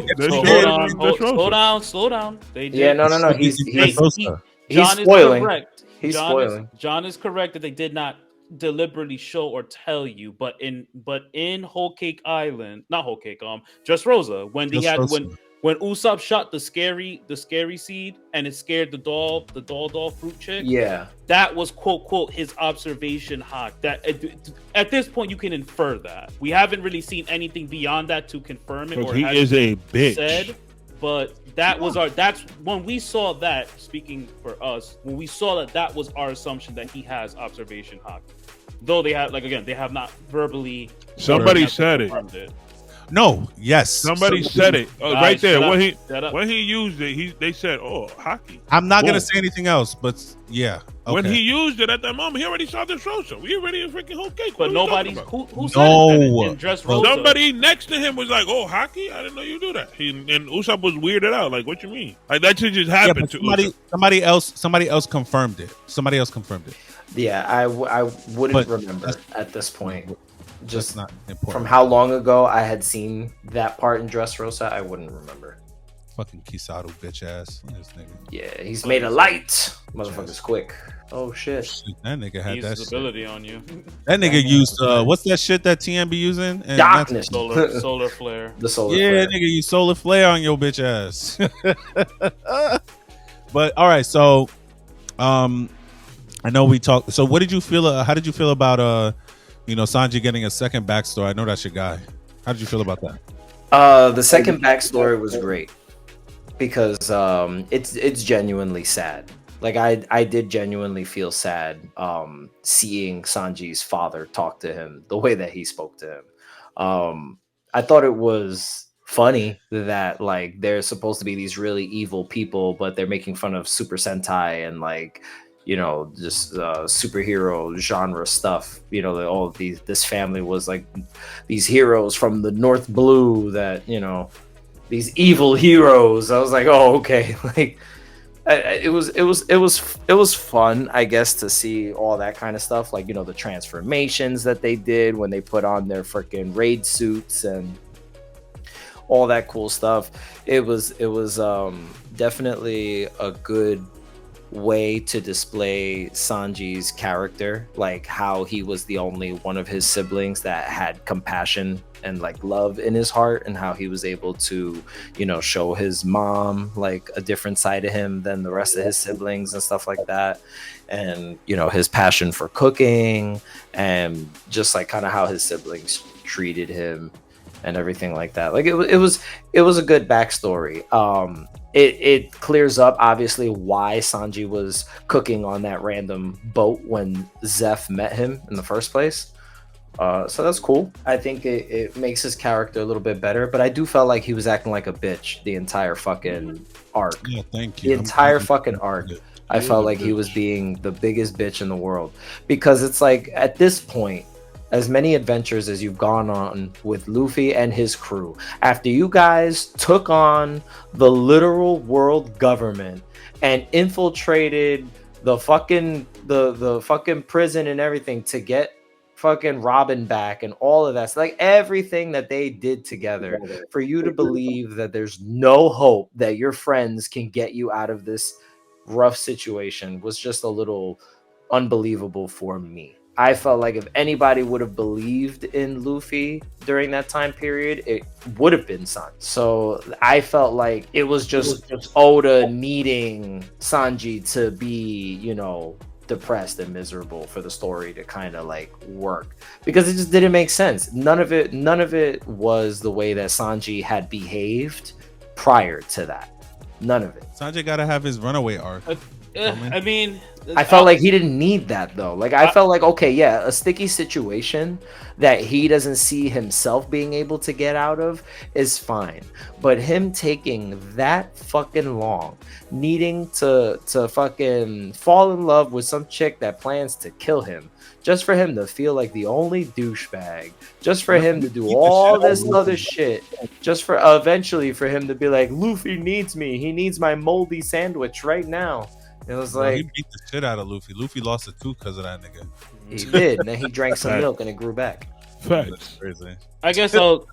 down. They did. Yeah, no. He's John spoiling. Is correct. He's spoiling. John is correct that they did not deliberately show or tell you, but in Whole Cake Island, not Whole Cake, Dressrosa, when they Just had Rosa. when Usopp shot the scary seed and it scared the doll fruit chick. Yeah. That was quote quote his observation hack. That at this point you can infer that. We haven't really seen anything beyond that to confirm it, Because or he has is a bitch. said. But that's when we saw that. Speaking for us, when we saw that was our assumption that he has observation hack. Though they have, like, again, they have not verbally. Somebody said it. confirmed it. No, yes. Somebody said it right Guys, there. shut up. When he used it, they said, "Oh, hockey." I'm not Boom. gonna say anything else, but yeah. Okay. When he used it at that moment, he already saw the Rosa. We already in freaking Whole Cake. But What are nobody we talking about? who said No. it in Dressrosa. Somebody next to him was like, "Oh, hockey! I didn't know you do that." And Usopp was weirded out. Like, what you mean? Like that shit just yeah, happened but to Usopp. somebody else confirmed it. Somebody else confirmed it. Yeah, I wouldn't But remember that's- at this point. Just Just not important. from how long ago I had seen that part in Dressrosa, I wouldn't remember. Fucking Kisaru bitch ass. This nigga. Yeah, he's made of light. Motherfucker's quick. Oh shit. Shit, that nigga had He that uses shit. ability on you. That nigga used what's that shit that TM be using? And Darkness. Solar flare. The solar yeah, flare. nigga, you solar flare on your bitch ass. But all right, so I know we talked. So what did you feel? How did you feel about Sanji getting a second backstory? I know that's your guy. How did you feel about that? The second backstory was great because it's genuinely sad. Like I did genuinely feel sad seeing Sanji's father talk to him the way that he spoke to him. I thought it was funny that like they're supposed to be these really evil people, but they're making fun of Super Sentai and like just superhero genre stuff. All of this family was like these heroes from the North Blue that these evil heroes. I was like, oh, okay. Like it was fun, I guess, to see all that kind of stuff, like the transformations that they did when they put on their freaking raid suits and all that cool stuff. It was definitely a good way to display Sanji's character, like how he was the only one of his siblings that had compassion and like love in his heart, and how he was able to show his mom like a different side of him than the rest of his siblings and stuff like that, and his passion for cooking and just like kind of how his siblings treated him and everything like that. Like it was a good backstory. It clears up obviously why Sanji was cooking on that random boat when Zeph met him in the first place. So that's cool. I think it makes his character a little bit better, but I do felt like he was acting like a bitch the entire fucking arc. Yeah, thank you. The entire fucking arc. I felt like he was being the biggest bitch in the world, because it's like at this point, as many adventures as you've gone on with Luffy and his crew, after you guys took on the literal world government and infiltrated the fucking prison and everything to get fucking Robin back and all of that, so like everything that they did together, for you to believe that there's no hope that your friends can get you out of this rough situation was just a little unbelievable for me. I felt like if anybody would have believed in Luffy during that time period, it would have been Sanji. So I felt like it was just Oda needing Sanji to be, depressed and miserable for the story to kind of like work, because it just didn't make sense. None of it was the way that Sanji had behaved prior to that. None of it. Sanji gotta have his runaway arc. I mean, I felt like he didn't need that though. Like I felt like, okay, yeah, a sticky situation that he doesn't see himself being able to get out of is fine. But him taking that fucking long, needing to fucking fall in love with some chick that plans to kill him, just for him to feel like the only douchebag, just for him to do all this other shit, just for eventually for him to be like, Luffy needs me. He needs my moldy sandwich right now. It was like, he beat the shit out of Luffy. Luffy lost a tooth because of that nigga. he did, and then he drank some milk and it grew back. Facts. Crazy. I guess I'll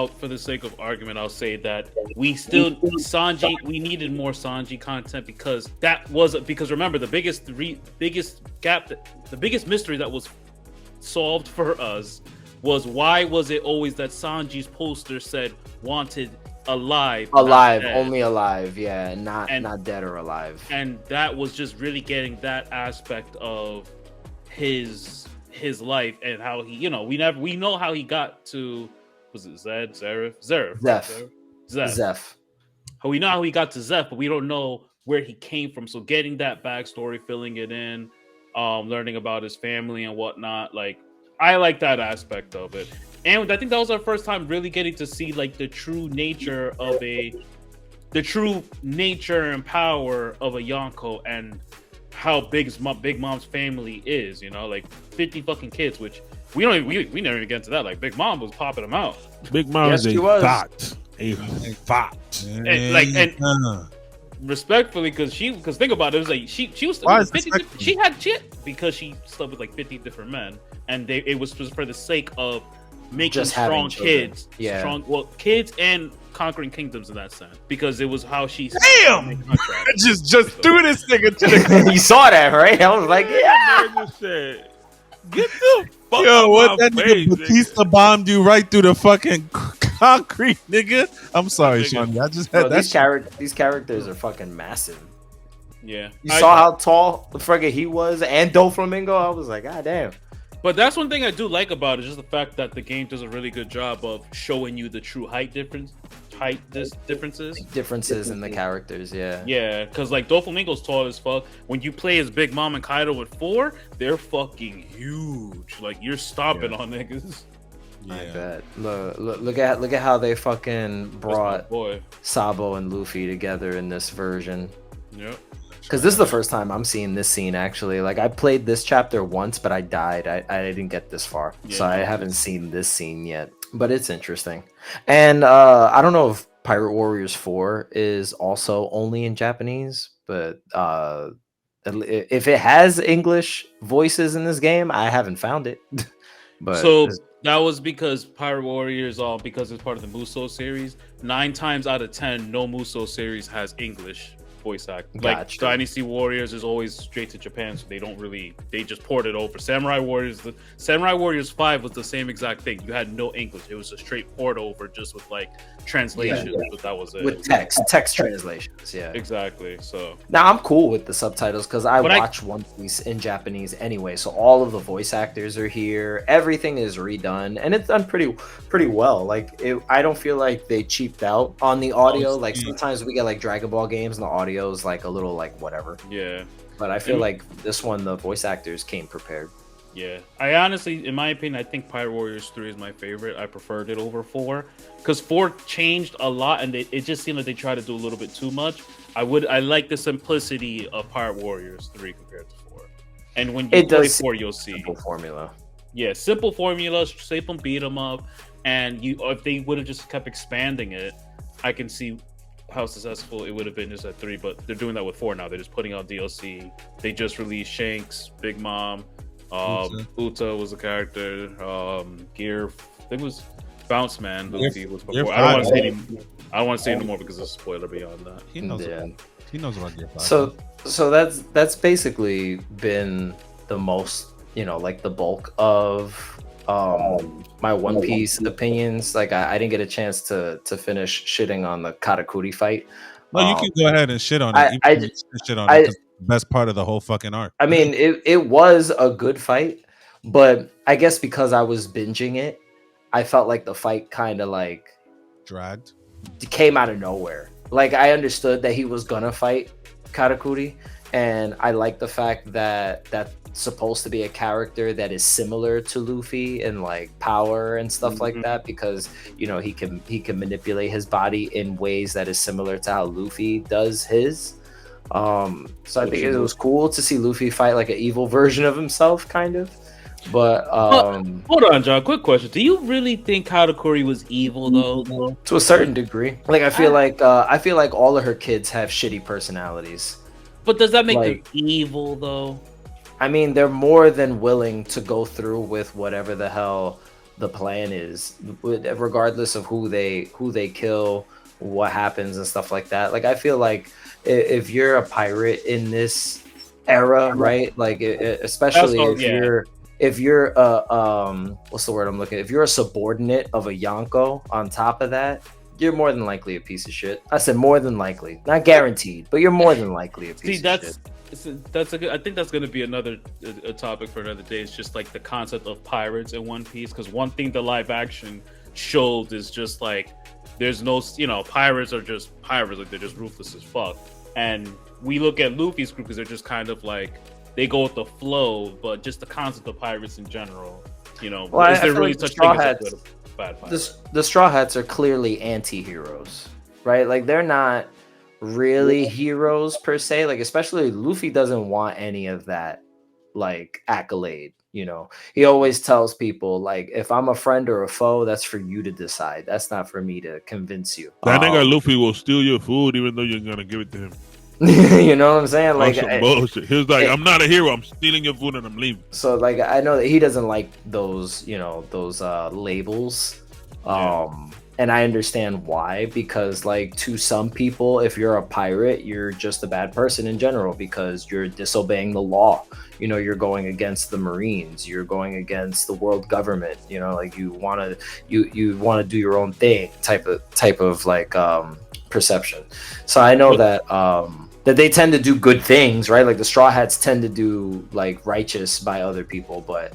for the sake of argument, I'll say that we still Sanji. We needed more Sanji content because remember the biggest gap, the biggest mystery that was solved for us was why was it always that Sanji's poster said wanted alive, only alive, yeah, not dead or alive. And that was just really getting that aspect of his life and how he, we know how he got to, was it Zeph? How we know how he got to Zeph, but we don't know where he came from. So getting that backstory, filling it in, learning about his family and whatnot, like I like that aspect of it. And I think that was our first time really getting to see like the true nature and power of a Yonko and how big Mom's family is, like 50 fucking kids, which we never even get into that. Like Big Mom was popping them out. Big Mom is a thought. And respectfully, because think about it, it was like she was 50, she had because she slept with like 50 different men, and it was for the sake of making just strong kids, yeah, kids and conquering kingdoms in that sense, because it was how she just threw this nigga to the you saw that, right? I was like, yeah. Said, get the fuck yo, what that face, nigga Batista bombed you right through the fucking concrete, nigga. I'm sorry, Shawny. I just had These characters are fucking massive. Yeah, you saw how tall the fucking he was, and Doflamingo. I was like, god damn. But that's one thing I do like about it, is just the fact that the game does a really good job of showing you the true differences in the characters. Yeah, because like Doflamingo's tall as fuck. When you play as Big Mom and Kaido with 4, they're fucking huge. Like you're stomping on niggas. Yeah. I bet. Look at how they fucking brought Sabo and Luffy together in this version. Yep. Because this is the first time I'm seeing this scene, actually. Like, I played this chapter once, but I died. I didn't get this far. So I haven't seen this scene yet. But it's interesting. And I don't know if Pirate Warriors 4 is also only in Japanese. But if it has English voices in this game, I haven't found it. But so that was because Pirate Warriors, because it's part of the Muso series, 9 times out of 10, no Muso series has English voice act. Like Dynasty Warriors is always straight to Japan, so they just poured it over. Samurai Warriors 5 was the same exact thing. You had no English. It was a straight port over, just with like translations, but that was it. With text translations, yeah. Exactly. So now I'm cool with the subtitles because I watch One Piece in Japanese anyway, so all of the voice actors are here. Everything is redone, and it's done pretty well. Like I don't feel like they cheaped out on the audio. Like sometimes we get like Dragon Ball games and the audio is like a little like whatever. Yeah. But I feel like this one, the voice actors came prepared. Yeah. I honestly, in my opinion, I think Pirate Warriors 3 is my favorite. I preferred it over 4 because 4 changed a lot, and it just seemed like they tried to do a little bit too much. I like the simplicity of Pirate Warriors 3 compared to 4. And when you play 4, you'll see simple formula. Yeah, simple formula, simple beat 'em up, and if they would have just kept expanding it, I can see how successful it would have been just at 3, but they're doing that with 4 now. They're just putting out DLC. They just released Shanks, Big Mom, Uta was a character, Gear, I think it was Bounce Man. Luffy was before. I don't want to say any more because it's a spoiler beyond that. He knows about Gear 5. So that's basically been the most, like the bulk of my One Piece opinions. Like I didn't get a chance to finish shitting on the Katakuri fight. No, you can go ahead and shit on it. It's the best part of the whole fucking arc. I mean, it was a good fight, but I guess because I was binging it, I felt like the fight kind of like dragged, came out of nowhere. Like I understood that he was gonna fight Katakuri, and I like the fact that that's supposed to be a character that is similar to Luffy in like power and stuff like that, because he can manipulate his body in ways that is similar to how Luffy does his. So I think it was cool to see Luffy fight like an evil version of himself, kind of. But hold on, John. Quick question: do you really think Katakuri was evil, though? To a certain degree. Like I feel like all of her kids have shitty personalities. But does that make them evil, though? I mean, they're more than willing to go through with whatever the hell the plan is, regardless of who they kill, what happens, and stuff like that. Like, I feel like if you're a pirate in this era, right? Like, especially if you're what's the word I'm looking at? If you're a subordinate of a Yonko on top of that, you're more than likely a piece of shit. I said more than likely, not guaranteed, but you're more than likely a piece of shit. That's a good. I think that's going to be another a topic for another day. It's just like the concept of pirates in One Piece, because one thing the live action showed is just like there's no, pirates are just pirates, like they're just ruthless as fuck. And we look at Luffy's group because they're just kind of like they go with the flow, but just the concept of pirates in general, well, is there really like such thing as a good or bad pirate? The Straw Hats are clearly anti-heroes, right? Like, they're not really heroes per se, like, especially Luffy doesn't want any of that, like, accolade. He always tells people, like, if I'm a friend or a foe, that's for you to decide. That's not for me to convince you. That nigga Luffy will steal your food even though you're gonna give it to him. You know what I'm saying? Like, some bullshit. He was like, I'm not a hero, I'm stealing your food and I'm leaving. So, like, I know that he doesn't like those labels. And I understand why, because, like, to some people, if you're a pirate, you're just a bad person in general because you're disobeying the law. You're going against the Marines, you're going against the world government. Like, you want to do your own thing, type of like perception. So I know that they tend to do good things, right? Like, the Straw Hats tend to do, like, righteous by other people, but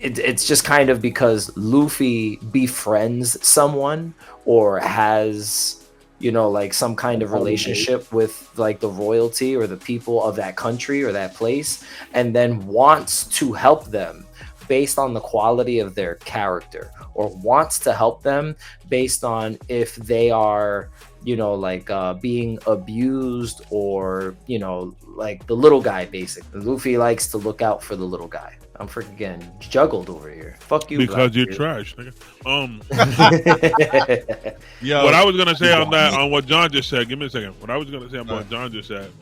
it's just kind of because Luffy befriends someone or has, like, some kind of relationship with, like, the royalty or the people of that country or that place, and then wants to help them based on the quality of their character, or wants to help them based on if they are, like, being abused, or, like, the little guy, basically. Luffy likes to look out for the little guy. I'm freaking getting juggled over here. Fuck you, because you're dude. trash, nigga. Yo, what I was gonna say on what John just said. Give me a second. What I was gonna say on what John just said.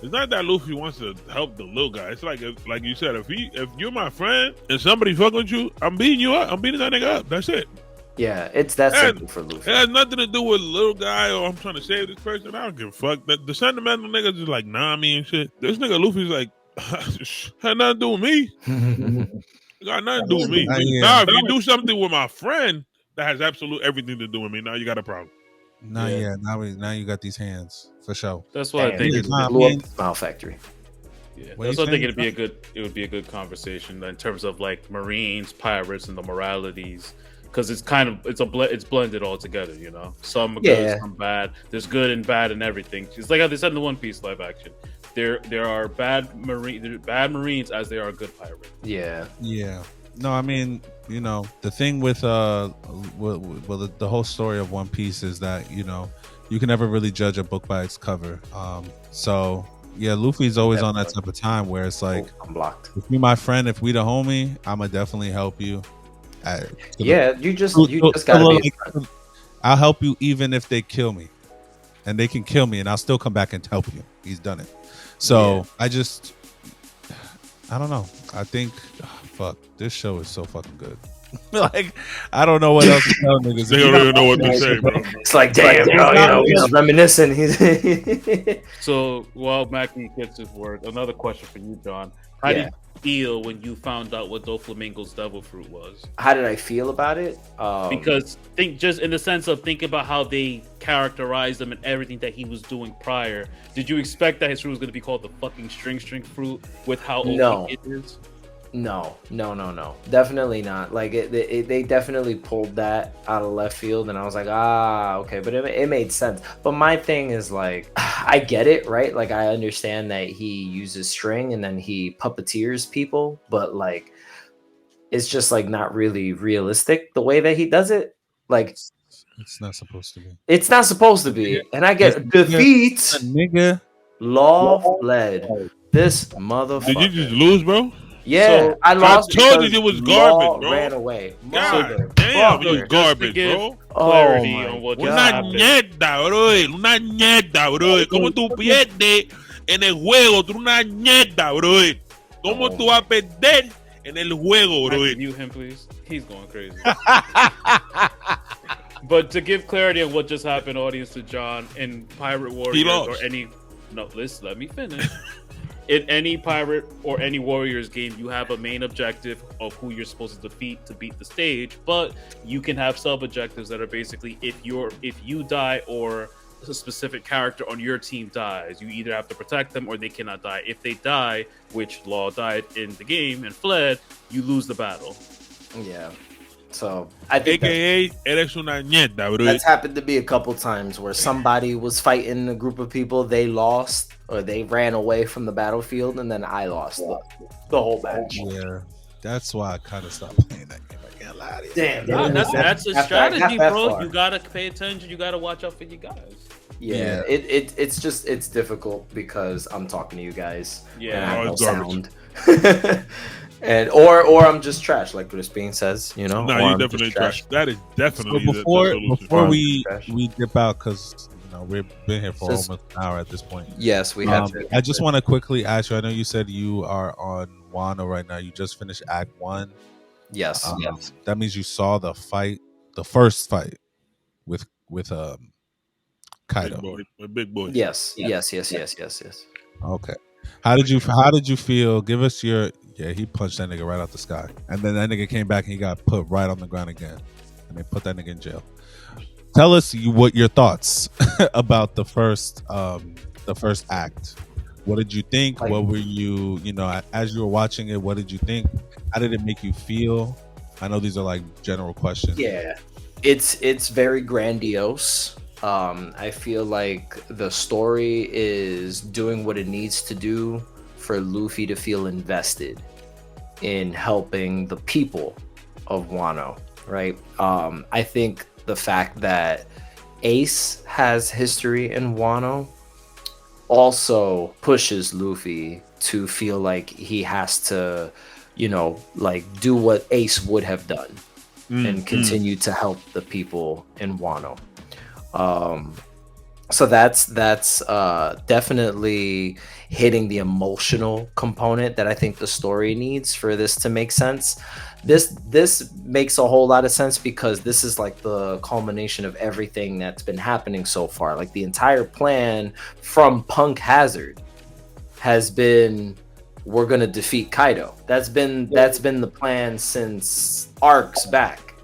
It's not that Luffy wants to help the little guy. It's like you said, if you're my friend and somebody fucking with you, I'm beating you up. I'm beating that nigga up. That's it. Yeah, it's that simple for Luffy. It has nothing to do with little guy or I'm trying to save this person. I don't give a fuck. The sentimental niggas is like Nami and shit. This nigga Luffy's like, had nothing to do with me. Got nothing to do with me. Now, if you do something with my friend, that has absolute everything to do with me. Now you got a problem. Now you got these hands for sure. That's why I think it blew up the Smile Factory. Yeah, that's why I think it would be a good conversation in terms of, like, Marines, pirates, and the moralities. Because it's it's blended all together, Some are good, some bad. There's good and bad and everything. It's like how they said in the One Piece live action. There are bad Marines as there are good pirates. Yeah. Yeah. No, I mean, the thing with the whole story of One Piece is that, you can never really judge a book by its cover. So yeah, Luffy's always on that type of time where it's like, I'm blocked. If you're my friend, if we the homie, I'ma definitely help you. You just gotta be. I'll help you even if they kill me, and they can kill me, and I'll still come back and help you. He's done it. So I don't know. I think, fuck, this show is so fucking good. Like, I don't know what else to tell niggas. They don't even know what to say, bro. It's like, damn, he's reminiscing. So while Macky gets his word, another question for you, John. How did you feel when you found out what Doflamingo's devil fruit was? How did I feel about it? Because just in the sense of thinking about how they characterized him and everything that he was doing prior. Did you expect that his fruit was going to be called the fucking string fruit with how OP it is? No, definitely not. Like, they definitely pulled that out of left field, and I was like, okay, but it made sense. But my thing is, like, I get it, right? Like, I understand that he uses string and then he puppeteers people, but, like, it's just, like, not really realistic the way that he does it. Like, it's not supposed to be. It's not supposed to be, and I get defeats. Nigga, law led. This motherfucker. Did you just lose, bro? Yeah, so, I lost. I told you it was garbage, bro. Ran away. God damn, it was garbage, bro. Clarity on what Una mierda, bro. Una mierda, bro. Como tú pierdes En el juego, tú una mierda, brother. ¿Cómo tú vas a perder en el juego, brother? Mute him, please. He's going crazy. But to give clarity on what just happened, audience, to John, in Pirate Warriors or any... No, let me finish. In any Pirate or any Warriors game, you have a main objective of who you're supposed to defeat to beat the stage, but you can have sub-objectives that are basically if you die or a specific character on your team dies, you either have to protect them or they cannot die. If they die, which Law died in the game and fled, you lose the battle. Yeah. So I think AKA, eres una mierda, bro. That's happened to me a couple times where somebody was fighting a group of people, they lost or they ran away from the battlefield, and then I lost the whole match. Yeah, that's why I kind of stopped playing that game. I can't lie to you. Damn, Nah, that's a strategy, bro. You gotta pay attention. You gotta watch out for you guys. Yeah. It's difficult because I'm talking to you guys. Yeah, and I have no garbage. sound. And or I'm just trash, like Crispin says, you know. No, you definitely trash. That is definitely so before we dip out, because we've been here for almost an hour at this point. Yes, we have to. I just want to quickly ask you. I know you said you are on Wano right now. You just finished Act 1. Yes. That means you saw the first fight with Kaido. Big boy. Yes. Okay. How did you feel? Give us your. Yeah, he punched that nigga right out the sky, and then that nigga came back and he got put right on the ground again, and they put that nigga in jail. Tell us what your thoughts about the first act. What did you think? What were you, as you were watching it? What did you think? How did it make you feel? I know these are like general questions. Yeah, it's very grandiose. I feel like the story is doing what it needs to do for Luffy to feel invested in helping the people of Wano, right? I think the fact that Ace has history in Wano also pushes Luffy to feel like he has to, do what Ace would have done and continue to help the people in Wano. So that's definitely hitting the emotional component that I think the story needs for this to make sense. This makes a whole lot of sense because this is like the culmination of everything that's been happening so far. Like the entire plan from Punk Hazard has been, we're gonna defeat Kaido. That's been the plan since arcs back.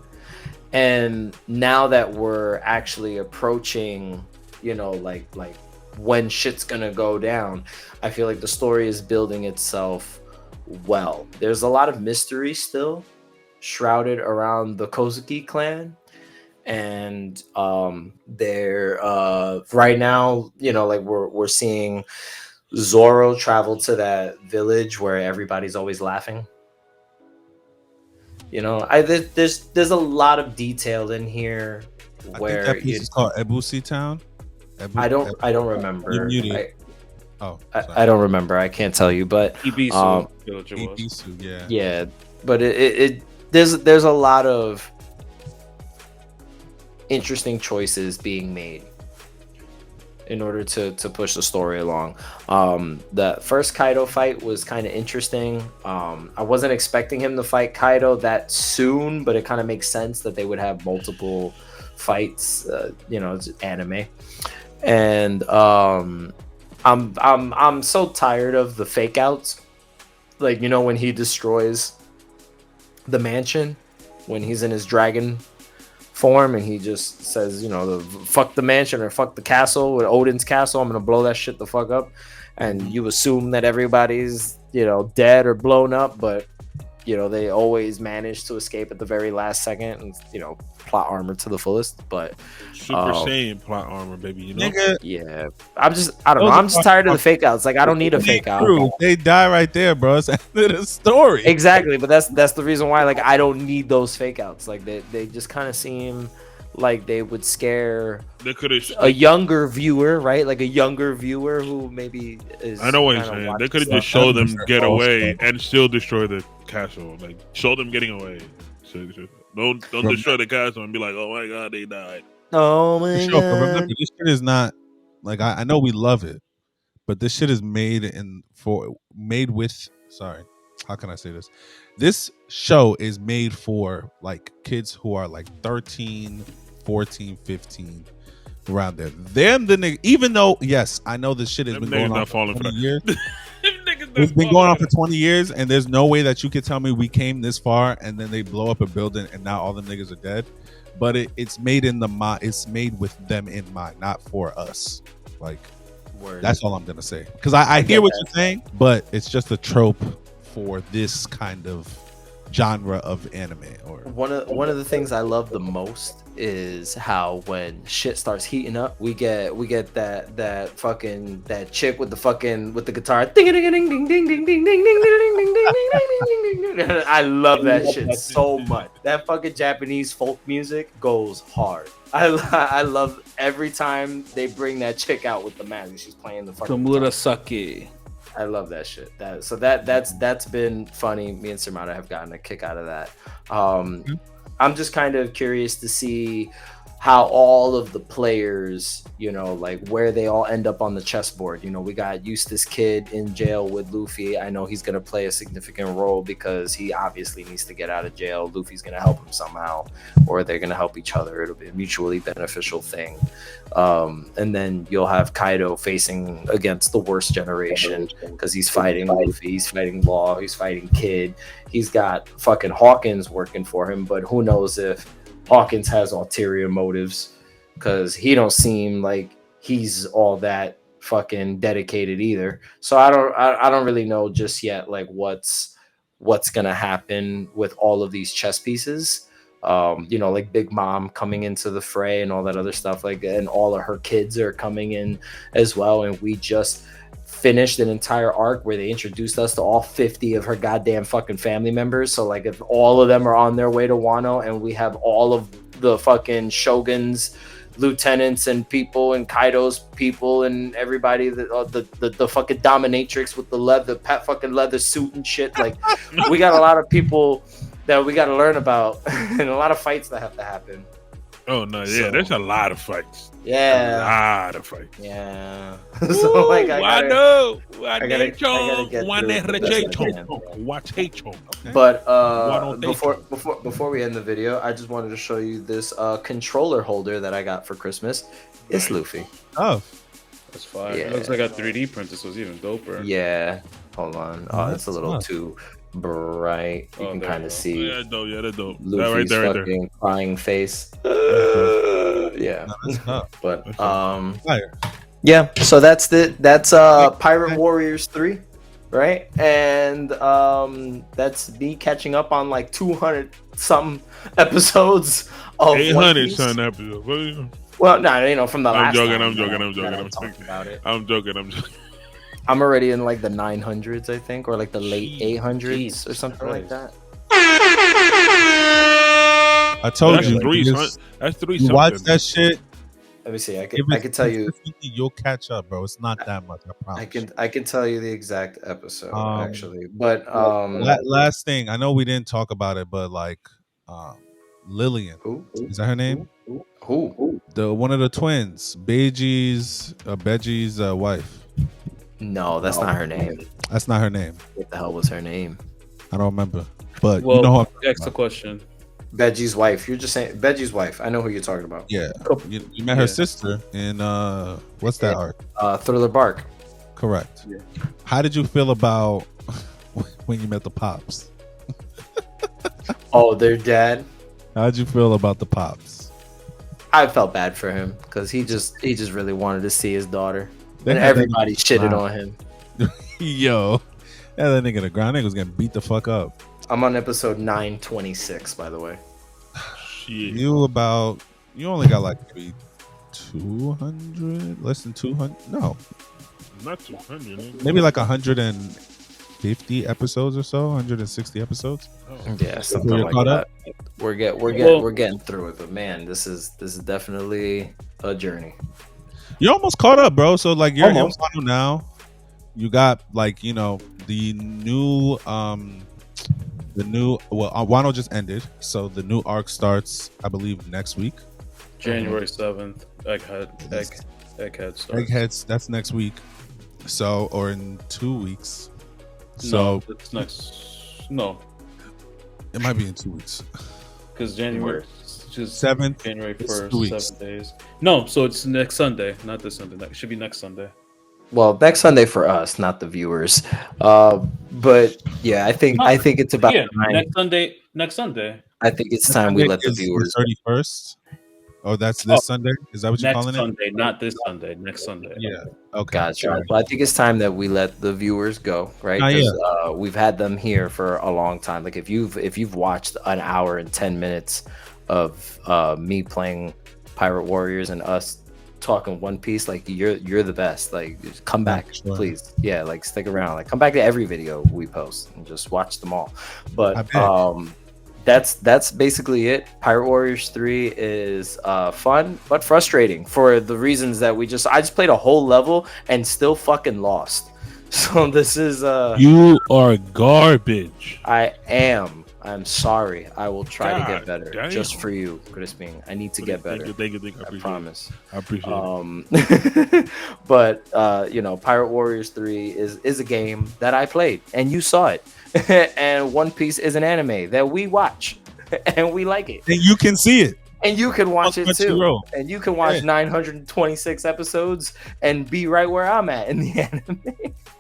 And now that we're actually approaching, like when shit's gonna go down, I feel like the story is building itself well. There's a lot of mystery still shrouded around the Kozuki clan, and they're right now, like we're seeing Zoro travel to that village where everybody's always laughing. There's a lot of detail in here where I think that place is called Ebusi Town. I don't remember. You're muted. I don't remember. I can't tell you, but Ibisu, yeah. But there's a lot of interesting choices being made in order to push the story along. The first Kaido fight was kind of interesting. I wasn't expecting him to fight Kaido that soon, but it kind of makes sense that they would have multiple fights. It's anime. And I'm so tired of the fake outs, like when he destroys the mansion when he's in his dragon form and he just says fuck the mansion or fuck the castle with Odin's castle, I'm gonna blow that shit the fuck up, and you assume that everybody's dead or blown up, but they always manage to escape at the very last second and plot armor to the fullest. But Super Saiyan plot armor, baby. Nigga. Yeah, I don't know. I'm just tired of the fake outs. Like I don't need a fake out. They die right there, bro. It's the end of the story. Exactly, but that's the reason why. Like I don't need those fake outs. Like they just kind of seem like they would scare a younger viewer, right? Like a younger viewer who maybe is. I know what you're saying. They could have just showed them get away and still destroy the castle. Like show them getting away. Don't destroy the castle and be like, oh my god, they died. Oh my god. Remember, this shit is not like I know we love it, but this shit is made with. Sorry, how can I say this? This show is made for like kids who are like 13, 14, 15, around there. Them the nigga. Even though yes, I know this shit has been going on for 20 years. It's been going on for 20 years, and there's no way that you could tell me we came this far and then they blow up a building and now all them niggas are dead. But it's made in the mind. It's made with them in mind, not for us. Like, that's all I'm gonna say. Because I hear what you're saying, but it's just a trope for this kind of genre of anime. Or one of the things I love the most is how when shit starts heating up, we get that fucking that chick with the guitar. Ding ding ding ding ding ding ding ding ding ding ding ding ding. I love that shit so much. That fucking Japanese folk music goes hard. I love every time they bring that chick out with the mask. She's playing the fucking Murasaki. I love that shit. That's been funny. Me and Samara have gotten a kick out of that. I'm just kind of curious to see how all of the players, you know, like where they all end up on the chessboard. You know, we got Eustace Kid in jail with Luffy. I know he's going to play a significant role because he obviously needs to get out of jail. Luffy's going to help him somehow, or they're going to help each other. It'll be a mutually beneficial thing. And then you'll have Kaido facing against the worst generation because he's fighting Luffy, he's fighting Law, he's fighting Kid. He's got fucking Hawkins working for him, but who knows if Hawkins has ulterior motives, because he don't seem like he's all that fucking dedicated either. So I don't really know just yet like what's gonna happen with all of these chess pieces. You know, like Big Mom coming into the fray and all that other stuff, like, and all of her kids are coming in as well. And we just finished an entire arc where they introduced us to all 50 of her goddamn fucking family members. So like if all of them are on their way to Wano and we have all of the fucking shoguns, lieutenants and people and Kaido's people and everybody, the fucking dominatrix with the fucking leather suit and shit, like we got a lot of people that we got to learn about and a lot of fights that have to happen. Oh no, yeah, there's a lot of fights. Yeah, a lot of fights. Yeah. So like I gotta get But before we end the video, I just wanted to show you this controller holder that I got for Christmas. It's Luffy. Oh, that's fine. Yeah. It looks like a 3D print. This was even doper. Yeah. Hold on. Oh, it's a little too bright. You can kind of see. Yeah, dope. Yeah, that's dope. Luffy's right fucking crying face. Yeah. But yeah. So that's Pirate Warriors 3, right? And that's me catching up on like 200 something episodes of 800 something episodes. Well, no, you know, from the last I'm time, joking. I'm joking. I'm already in like the 900s, I think, or like the late 800s or something like that. I told you. That's three. You watch that shit. Let me see. I can tell you. You'll catch up, bro. It's not that much. I promise. I can tell you the exact episode actually. But last thing, I know we didn't talk about it, but like Lillian, is that her name? Who? The one of the twins, Beji's wife. No, that's not her name. That's not her name. What the hell was her name? I don't remember. But well, you know who that's the question. Beji's wife. You're just saying Beji's wife. I know who you're talking about. Yeah. You met her sister in what's that arc? Thriller Bark. Correct. Yeah. How did you feel about when you met the Pops? Oh, their dad. How did you feel about the Pops? I felt bad for him because he just really wanted to see his daughter. And everybody shitted on him. Yo, that nigga the ground. Nigga was getting beat the fuck up. I'm on episode 926, by the way. Shit. You only got like maybe 200, less than 200. No, not 200. Maybe like 150 episodes or so, 160 episodes. Oh. Yeah, something like that. We're getting through it, but man, this is definitely a journey. You're almost caught up, bro. So like you're in Wano now. You got like, you know, the new Wano just ended, so the new arc starts, I believe, next week. January 7th. Egghead starts. Eggheads, that's next week. So, or in 2 weeks. No, So it's next. No, it might be in 2 weeks. because January just 7th. January It's 1st, 2 weeks. 7 days. No, so it's next Sunday, not this Sunday. It should be next Sunday. Well, next Sunday for us, not the viewers. But yeah, I think it's about Yeah, time. next Sunday. Next Sunday. I think it's time we let the viewers. 31st. Oh, that's this Sunday. Is that what you're Next calling Sunday, not this Sunday. Next Sunday. it? Yeah. Okay. Gotcha. Well, I think it's time that we let the viewers go, right? Because we've had them here for a long time. Like if you've watched an hour and 10 minutes of me playing Pirate Warriors and us talking One Piece, like you're the best. Like just come back, please. Yeah, like stick around. Like come back to every video we post and just watch them all. But that's basically it. Pirate Warriors 3 is fun but frustrating for the reasons that I just played a whole level and still fucking lost. So this is you are garbage. I'm sorry. I will try to get better. Damn. Just for you, Crispin. I need to get better. Thank you. I promise. I appreciate it. But Pirate Warriors 3 is a game that I played and you saw it. And One Piece is an anime that we watch and we like it. And you can see it. And you can watch it too. Roll. And you can watch 926 episodes and be right where I'm at in the anime.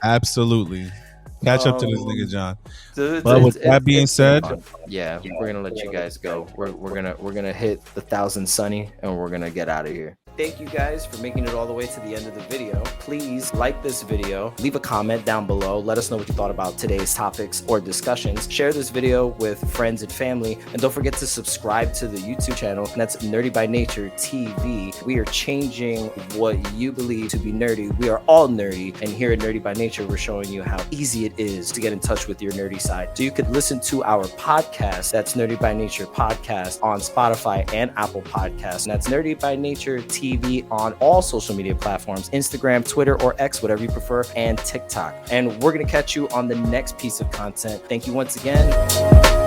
Absolutely. Catch up to this nigga, John. But with that being said, yeah, we're gonna let you guys go. We're gonna hit the 1,000 Sunny and we're gonna get out of here. Thank you guys for making it all the way to the end of the video. Please like this video, leave a comment down below, let us know what you thought about today's topics or discussions. Share this video with friends and family, and don't forget to subscribe to the YouTube channel, and that's Nerdy by Nature TV. We are changing what you believe to be nerdy. We are all nerdy, and here at Nerdy by Nature, we're showing you how easy it is to get in touch with your nerdy side. So you could listen to our podcast, that's Nerdy by Nature Podcast, on Spotify and Apple Podcasts, and that's Nerdy by Nature TV on all social media platforms, Instagram, Twitter, or X, whatever you prefer, and TikTok. And we're going to catch you on the next piece of content. Thank you once again.